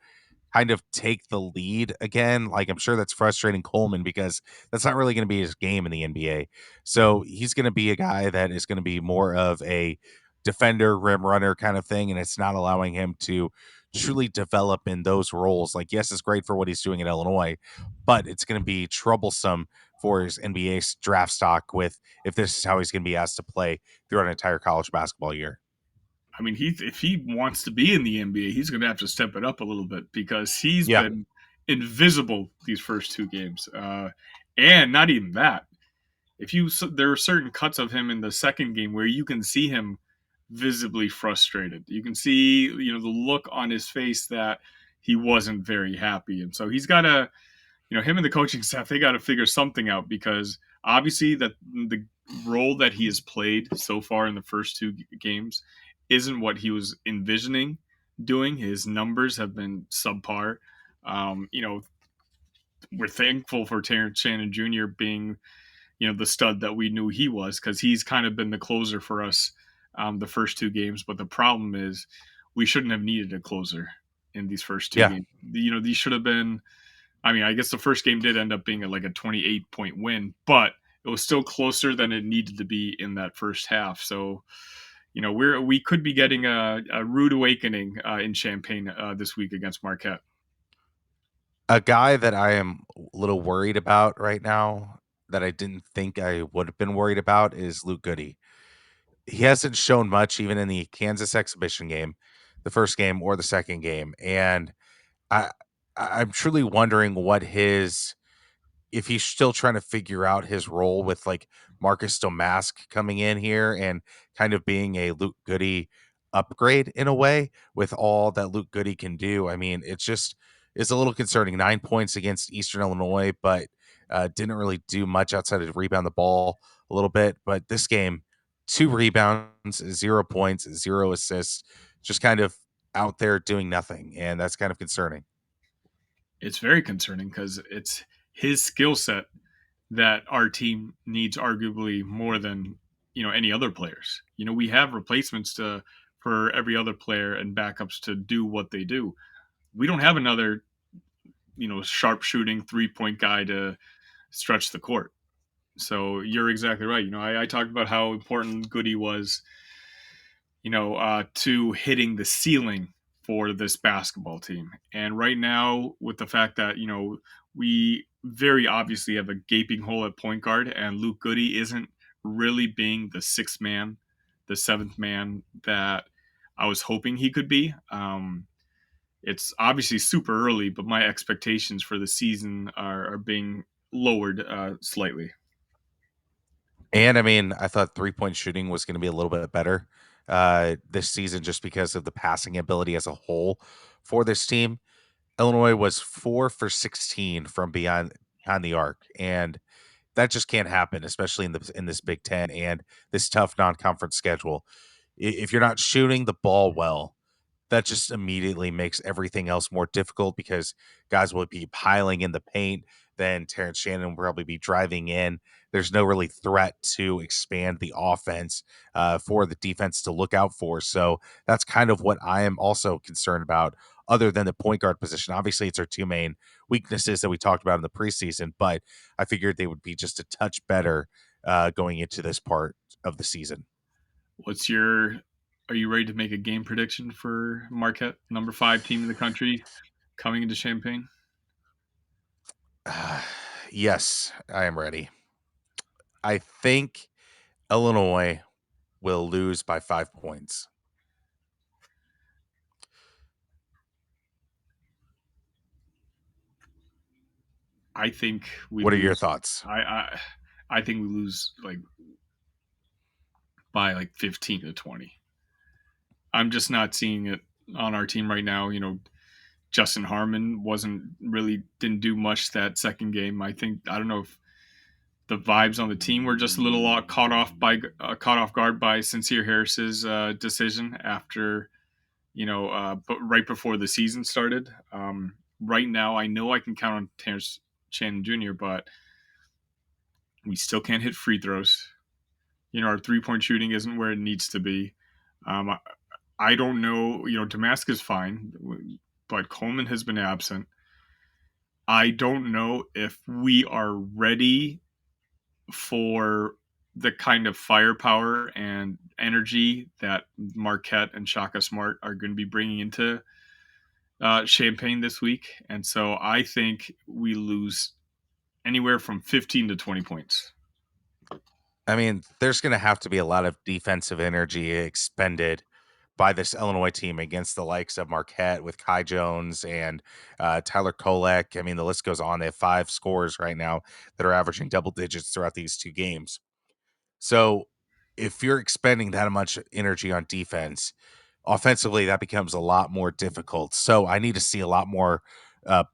kind of take the lead again. Like, I'm sure that's frustrating Coleman because that's not really going to be his game in the NBA. So he's going to be a guy that is going to be more of a defender, rim runner kind of thing. And it's not allowing him to truly develop in those roles. Like, yes, it's great for what he's doing at Illinois, but it's going to be troublesome for his NBA draft stock with if this is how he's going to be asked to play throughout an entire college basketball year. I mean, if he wants to be in the NBA, he's going to have to step it up a little bit because he's Yeah. been invisible these first two games, and not even that. There are certain cuts of him in the second game where you can see him visibly frustrated. You can see, the look on his face that he wasn't very happy, and so he's got to, him and the coaching staff, they got to figure something out because obviously that the role that he has played so far in the first two games isn't what he was envisioning doing. His numbers have been subpar. We're thankful for Terrence Shannon Jr. being the stud that we knew he was because he's kind of been the closer for us the first two games. But the problem is we shouldn't have needed a closer in these first two Yeah. games. These should have been. I mean, I guess the first game did end up being like a 28-point win, but it was still closer than it needed to be in that first half. So, we could be getting a rude awakening in Champaign this week against Marquette. A guy that I am a little worried about right now that I didn't think I would have been worried about is Luke Goody. He hasn't shown much even in the Kansas exhibition game, the first game or the second game, and I I'm truly wondering what his if he's still trying to figure out his role with like Marcus Domask coming in here and kind of being a Luke Goody upgrade in a way with all that Luke Goody can do. I mean, it's just it's a little concerning. 9 points against Eastern Illinois, but didn't really do much outside of rebound the ball a little bit. But this game, 2 rebounds, 0 points, 0 assists, just kind of out there doing nothing, and that's kind of concerning. It's very concerning because it's his skill set that our team needs arguably more than any other players. We have replacements to for every other player and backups to do what they do. We don't have another sharp shooting 3-point guy to stretch the court. So you're exactly right. I talked about how important Goody was, to hitting the ceiling for this basketball team. And right now, with the fact that, we very obviously have a gaping hole at point guard, and Luke Goody isn't really being the sixth man, the seventh man that I was hoping he could be. It's obviously super early, but my expectations for the season are being lowered slightly. And I mean, I thought 3 point shooting was going to be a little bit better this season just because of the passing ability as a whole for this team. Illinois was 4 for 16 from behind the arc, and that just can't happen, especially in this Big Ten and this tough non conference schedule. If you're not shooting the ball well, that just immediately makes everything else more difficult because guys will be piling in the paint. Then Terrence Shannon will probably be driving in. There's no really threat to expand the offense for the defense to look out for. So that's kind of what I am also concerned about, other than the point guard position. Obviously, it's our two main weaknesses that we talked about in the preseason, but I figured they would be just a touch better going into this part of the season. What's your Are you ready to make a game prediction for Marquette, number 5 team in the country, coming into Champaign? Yes, I am ready. I think Illinois will lose by 5 points. I think we What are your lose. thoughts? I think we lose like by like 15 to 20. I'm just not seeing it on our team right now. Justin Harmon didn't do much that second game. I don't know if the vibes on the team were just a little caught off guard by Sincere Harris's decision after but right before the season started. Right now, I know I can count on Terrence Shannon Jr., but we still can't hit free throws. Our 3 point shooting isn't where it needs to be. Um, I don't know. Damascus fine, but Coleman has been absent. I don't know if we are ready for the kind of firepower and energy that Marquette and Shaka Smart are going to be bringing into Champaign this week. And so I think we lose anywhere from 15 to 20 points. I mean, there's going to have to be a lot of defensive energy expended by this Illinois team against the likes of Marquette with Kai Jones and Tyler Kolek. I mean, the list goes on. They have 5 scorers right now that are averaging double digits throughout these 2 games. So if you're expending that much energy on defense, offensively, that becomes a lot more difficult. So I need to see a lot more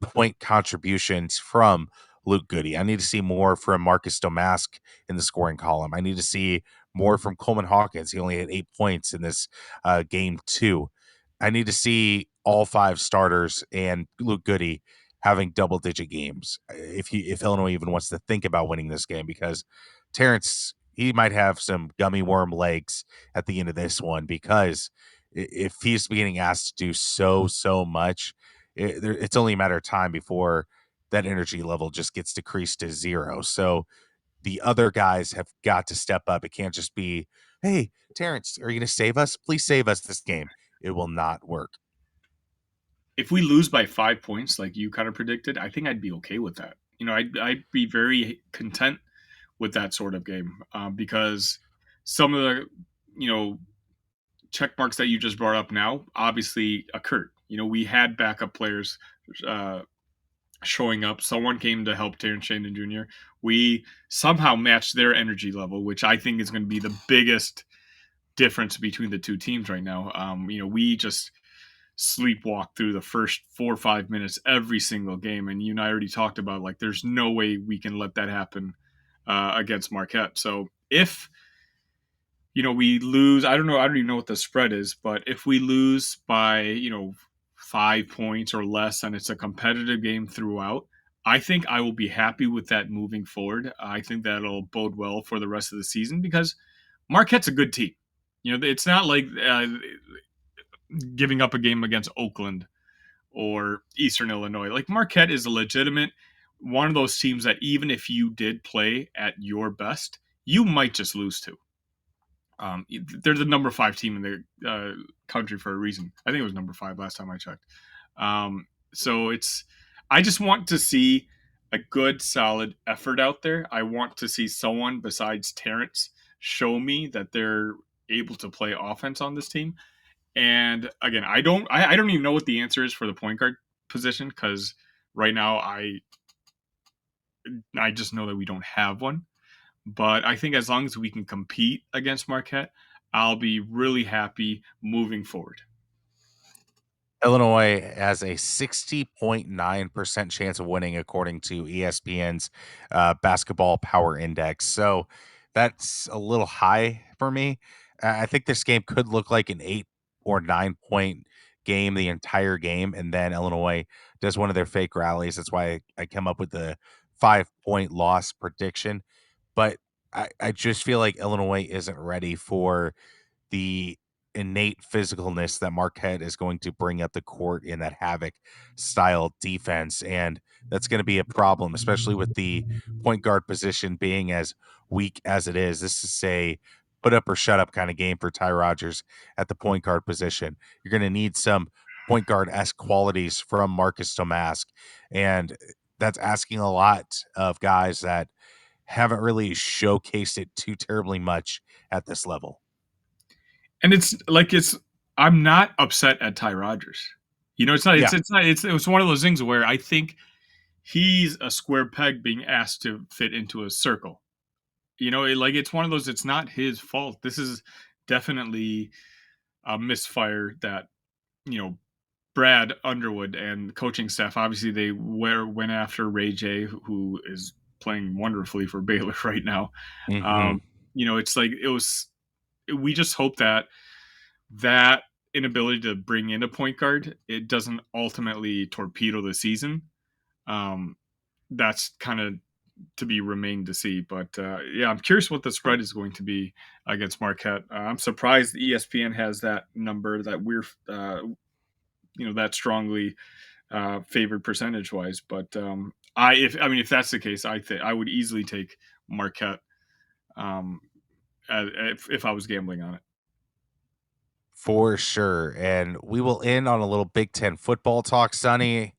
point contributions from Luke Goody. I need to see more from Marcus Domask in the scoring column. I need to see more from Coleman Hawkins. He only had 8 points in this game too. I need to see all 5 starters and Luke Goody having double-digit games if Illinois even wants to think about winning this game, because Terrence, he might have some gummy worm legs at the end of this one, because if he's being asked to do so much, it's only a matter of time before that energy level just gets decreased to zero. So the other guys have got to step up. It can't just be, hey, Terrence, are you going to save us? Please save us this game. It will not work. If we lose by 5 points, like you kind of predicted, I think I'd be okay with that. I'd be very content with that sort of game because some of the, you know, check marks that you just brought up now obviously occurred. We had backup players uh, showing up. Someone came to help Terrence Shannon Jr. We somehow matched their energy level, which I think is going to be the biggest difference between the two teams right now. We just sleepwalk through the first 4 or 5 minutes every single game, and you and I already talked about like there's no way we can let that happen against Marquette. So if we lose, I don't even know what the spread is, but if we lose by 5 points or less and it's a competitive game throughout, I think I will be happy with that moving forward. I think that'll bode well for the rest of the season because Marquette's a good team. It's not like giving up a game against Oakland or Eastern Illinois. Like Marquette is a legitimate one of those teams that even if you did play at your best, you might just lose to. They're the number 5 team in the country for a reason. I think it was number 5 last time I checked. So I just want to see a good, solid effort out there. I want to see someone besides Terrence show me that they're able to play offense on this team. And again, I don't even know what the answer is for the point guard position because right now I just know that we don't have one. But I think as long as we can compete against Marquette, I'll be really happy moving forward. Illinois has a 60.9% chance of winning, according to ESPN's basketball power index. So that's a little high for me. I think this game could look like an 8 or 9 point game the entire game. And then Illinois does one of their fake rallies. That's why I come up with the 5 point loss prediction. But I just feel like Illinois isn't ready for the innate physicalness that Marquette is going to bring up the court in that havoc style defense. And that's going to be a problem, especially with the point guard position being as weak as it is. This is a put up or shut up kind of game for Ty Rodgers at the point guard position. You're going to need some point guard esque qualities from Marcus Domask, and that's asking a lot of guys that haven't really showcased it too terribly much at this level. And it's I'm not upset at Ty Rodgers. You know, it's not Yeah. it's not it's one of those things where I think he's a square peg being asked to fit into a circle. You know, it's one of those. It's not his fault. This is definitely a misfire that you know Brad Underwood and coaching staff. Obviously, they went after Ray J, who is playing wonderfully for Baylor right now. Hmm. Um, you know, it's like it was. We just hope that that inability to bring in a point guard it doesn't ultimately torpedo the season. Um, that's kind of to be remained to see. But yeah, I'm curious what the spread is going to be against Marquette. I'm surprised ESPN has that number that we're that strongly favored percentage wise. But if that's the case, I think I would easily take Marquette um, if I was gambling on it. For sure. And we will end on a little Big Ten football talk, Sonny.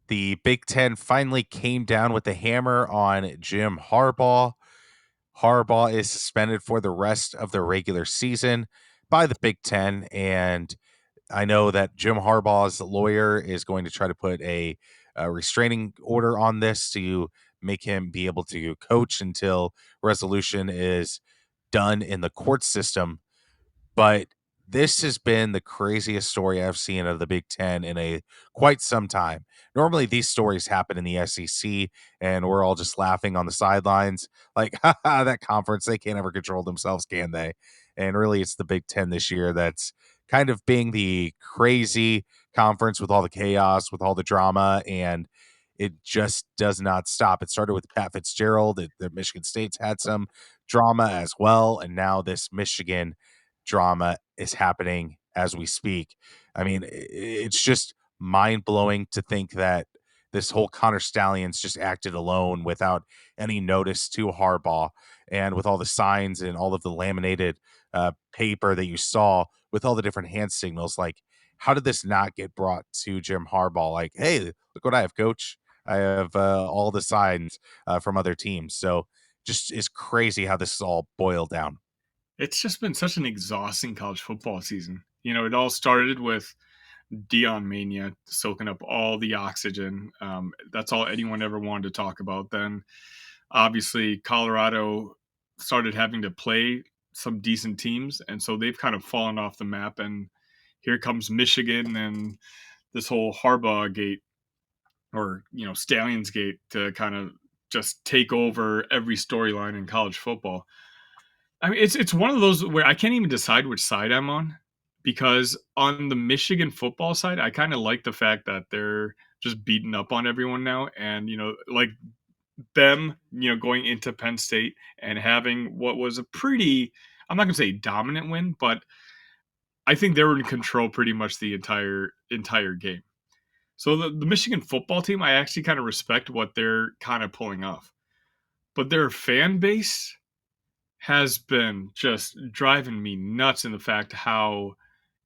The Big Ten finally came down with the hammer on Jim Harbaugh. Harbaugh is suspended for the rest of the regular season by the Big Ten. And I know that Jim Harbaugh's lawyer is going to try to put a restraining order on this to make him be able to coach until resolution is done in the court system. But this has been the craziest story I've seen of the Big Ten in a quite some time. Normally, these stories happen in the SEC, and we're all just laughing on the sidelines, like, haha, that conference, they can't ever control themselves, can they? And really, it's the Big Ten this year that's kind of being the crazy conference with all the chaos, with all the drama, and it just does not stop. It started with Pat Fitzgerald. The Michigan State's had some drama as well, and now this Michigan drama is happening as we speak. I mean, it's just mind blowing to think that this whole Connor Stallions just acted alone without any notice to Harbaugh, and with all the signs and all of the laminated paper that you saw with all the different hand signals. Like, how did this not get brought to Jim Harbaugh? Like, hey, look what I have, coach. I have all the signs from other teams. So just is crazy how this is all boiled down. It's just been such an exhausting college football season. You know, it all started with Dion Mania soaking up all the oxygen. That's all anyone ever wanted to talk about. Then, obviously, Colorado started having to play some decent teams, and so they've kind of fallen off the map. And here comes Michigan and this whole Harbaugh gate or Stallions gate to kind of just take over every storyline in college football. I mean, it's one of those where I can't even decide which side I'm on because on the Michigan football side, I kind of like the fact that they're just beating up on everyone now, and like them, going into Penn State and having what was a pretty, I'm not gonna say dominant win, but I think they were in control pretty much the entire game. So the Michigan football team, I actually kind of respect what they're kind of pulling off, but their fan base has been just driving me nuts in the fact how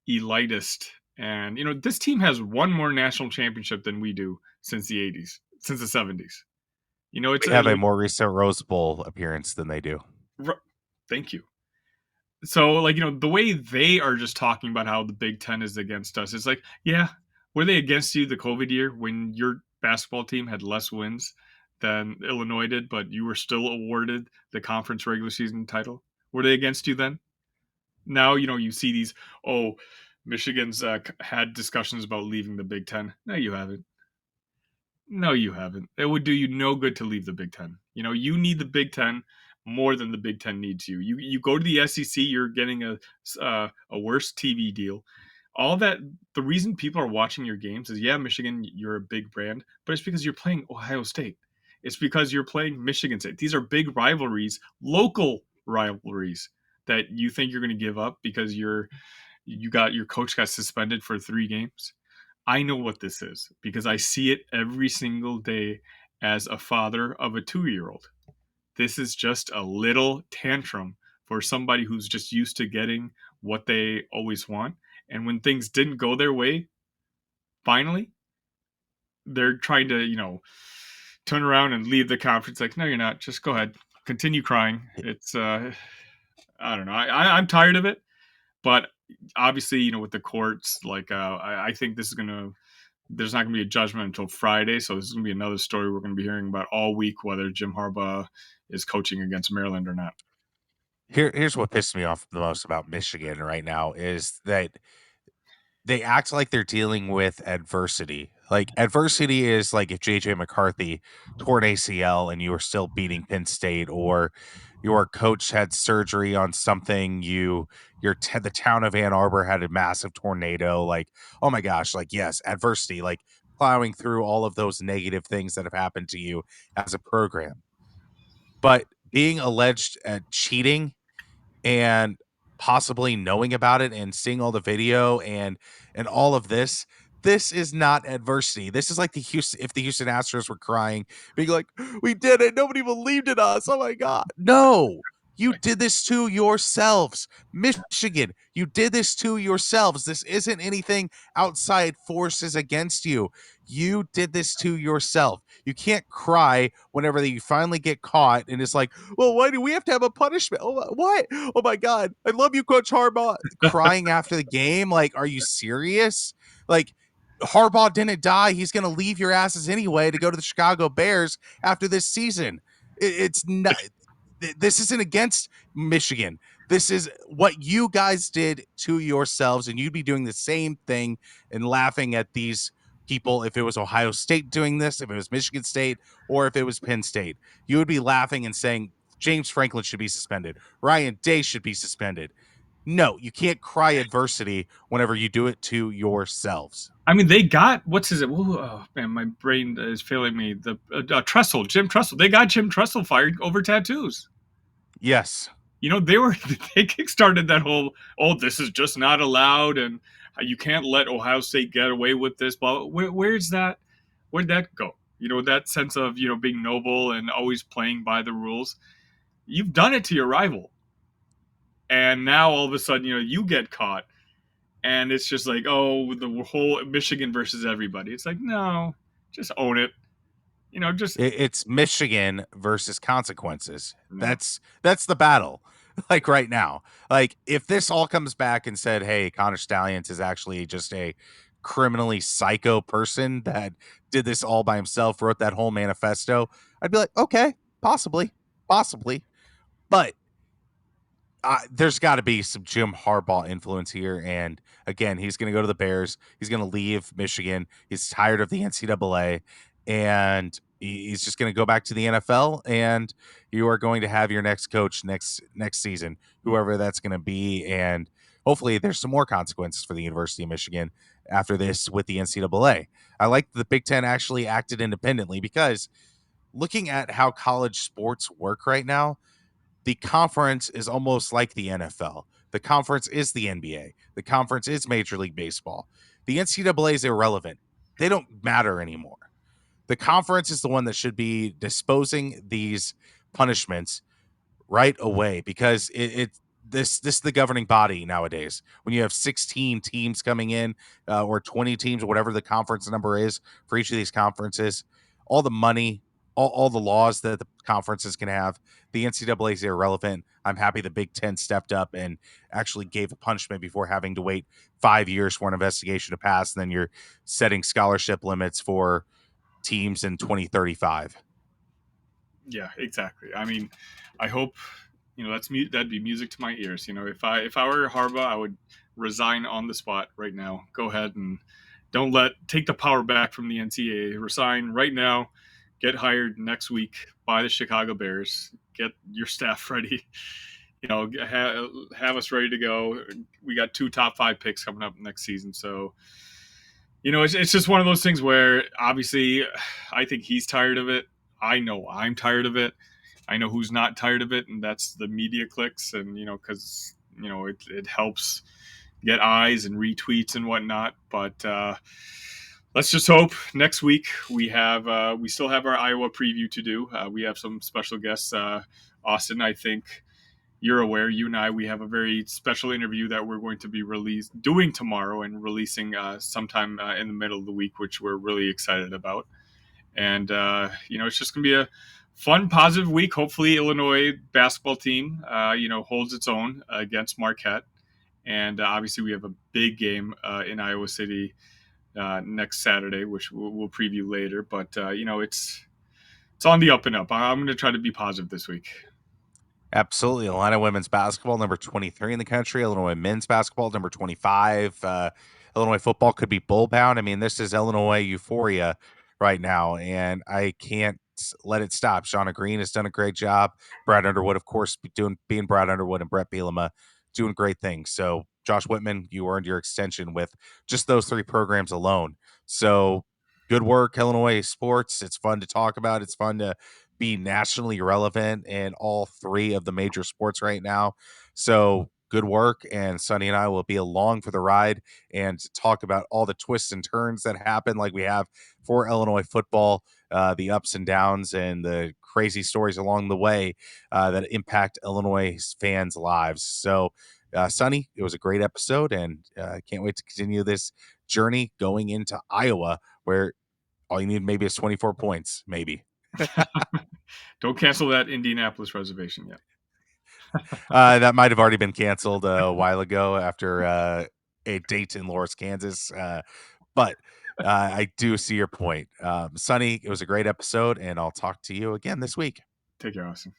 elitist and this team has one more national championship than we do since the 80s, since the 70s. It's We have a like more recent Rose Bowl appearance than they do. thank you. So like the way they are just talking about how the Big Ten is against us, it's like, yeah, were they against you the COVID year when your basketball team had less wins than Illinois did, but you were still awarded the conference regular season title? Were they against you then? Now you see these, oh, Michigan's had discussions about leaving the Big Ten. No, you haven't. No, you haven't. It would do you no good to leave the Big Ten. You need the Big Ten more than the Big Ten needs you. You go to the SEC, you're getting a worse TV deal. All that, the reason people are watching your games is, yeah, Michigan, you're a big brand, but it's because you're playing Ohio State. It's because you're playing Michigan State. These are big rivalries, local rivalries that you think you're going to give up because your coach got suspended for 3 games. I know what this is because I see it every single day as a father of a 2-year old. This is just a little tantrum for somebody who's just used to getting what they always want. And when things didn't go their way, finally, they're trying to, turn around and leave the conference. Like, no, you're not. Just go ahead, continue crying. It's, I don't know. I'm tired of it, but obviously, with the courts, like, I think this is gonna. There's not going to be a judgment until Friday, so this is going to be another story we're going to be hearing about all week, whether Jim Harbaugh is coaching against Maryland or not. Here's what pissed me off the most about Michigan right now is that they act like they're dealing with adversity. Like adversity is like if JJ McCarthy tore an ACL and you were still beating Penn State, or your coach had surgery on something, the town of Ann Arbor had a massive tornado. Like, oh my gosh, like yes, adversity, like plowing through all of those negative things that have happened to you as a program. But being alleged at cheating and possibly knowing about it and seeing all the video and all of this is not adversity. This is like the Houston Astros were crying, being like, "We did it. Nobody believed in us. Oh my god." No. You did this to yourselves. Michigan, you did this to yourselves. This isn't anything outside forces against you. You did this to yourself. You can't cry whenever you finally get caught and it's like, well, why do we have to have a punishment? Oh, what? Oh my God. I love you, Coach Harbaugh. Crying after the game. Like, are you serious? Like, Harbaugh didn't die. He's going to leave your asses anyway to go to the Chicago Bears after this season. It's not, this isn't against Michigan. This is what you guys did to yourselves, and you'd be doing the same thing and laughing at these people if it was Ohio State doing this, if it was Michigan State, or if it was Penn State. You would be laughing and saying James Franklin should be suspended. Ryan Day should be suspended. No, you can't cry adversity whenever you do it to yourselves. I mean, they got what's his? Oh man, my brain is failing me. The Tressel, Jim Tressel. They got Jim Tressel fired over tattoos. Yes. They were they kickstarted that whole this is just not allowed and you can't let Ohio State get away with this. But where's that? Where'd that go? That sense of being noble and always playing by the rules. You've done it to your rival, and now all of a sudden you get caught, and it's just like the whole Michigan versus everybody. It's like no, just own it. Just It's Michigan versus consequences. no. That's the battle. Like right now. Like if this all comes back and said, "Hey, Connor Stallions is actually just a criminally psycho person that did this all by himself, wrote that whole manifesto," I'd be like, "Okay, possibly. Possibly." But there's got to be some Jim Harbaugh influence here. And again, he's going to go to the Bears. He's going to leave Michigan. He's tired of the NCAA, and he's just going to go back to the NFL. And you are going to have your next coach next season, whoever that's going to be. And hopefully, there's some more consequences for the University of Michigan after this with the NCAA. I like the Big Ten actually acted independently because looking at how college sports work right now, the conference is almost like the NFL. The conference is the NBA. The conference is Major League Baseball. The NCAA is irrelevant. They don't matter anymore. The conference is the one that should be disposing these punishments right away because this is the governing body nowadays. When you have 16 teams coming in, or 20 teams, or whatever the conference number is for each of these conferences, all the money, all the laws that the conferences can have, the NCAA is irrelevant. I'm happy the Big Ten stepped up and actually gave a punishment before having to wait 5 years for an investigation to pass. And then you're setting scholarship limits for teams in 2035. Yeah, exactly. I mean, I hope that'd be music to my ears. If I were Harbaugh, I would resign on the spot right now. Go ahead and don't take the power back from the NCAA. Resign right now. Get hired next week by the Chicago Bears. Get your staff ready. Have us ready to go. We got 2 top 5 picks coming up next season, so it's just one of those things where obviously I think he's tired of it. I know I'm tired of it. I know who's not tired of it, and that's the media clicks, and because it helps get eyes and retweets and whatnot. But let's just hope next week we still have our Iowa preview to do. We have some special guests. Austin, I think, you're aware, you and I, we have a very special interview that we're going to be doing tomorrow and releasing sometime in the middle of the week, which we're really excited about. And it's just going to be a fun, positive week. Hopefully, Illinois basketball team, holds its own against Marquette. And obviously, we have a big game in Iowa City next Saturday, which we'll preview later. But it's on the up and up. I'm going to try to be positive this week. Absolutely. Illini women's basketball, number 23 in the country. Illinois men's basketball, number 25. Illinois football could be bowl bound. I mean, this is Illinois euphoria right now, and I can't let it stop. Shauna Green has done a great job. Brad Underwood, of course, being Brad Underwood, and Bret Bielema doing great things. So, Josh Whitman, you earned your extension with just those three programs alone. So, good work, Illinois sports. It's fun to talk about. It's fun to be nationally relevant in all three of the major sports right now. So good work. And Sonny and I will be along for the ride and talk about all the twists and turns that happen, like we have for Illinois football, the ups and downs and the crazy stories along the way that impact Illinois fans' lives. So, Sonny, it was a great episode, and can't wait to continue this journey going into Iowa, where all you need maybe is 24 points, maybe. Don't cancel that Indianapolis reservation yet. That might have already been canceled a while ago after a date in Lawrence, Kansas. But I do see your point. Sonny, it was a great episode, and I'll talk to you again this week. Take care, Austin.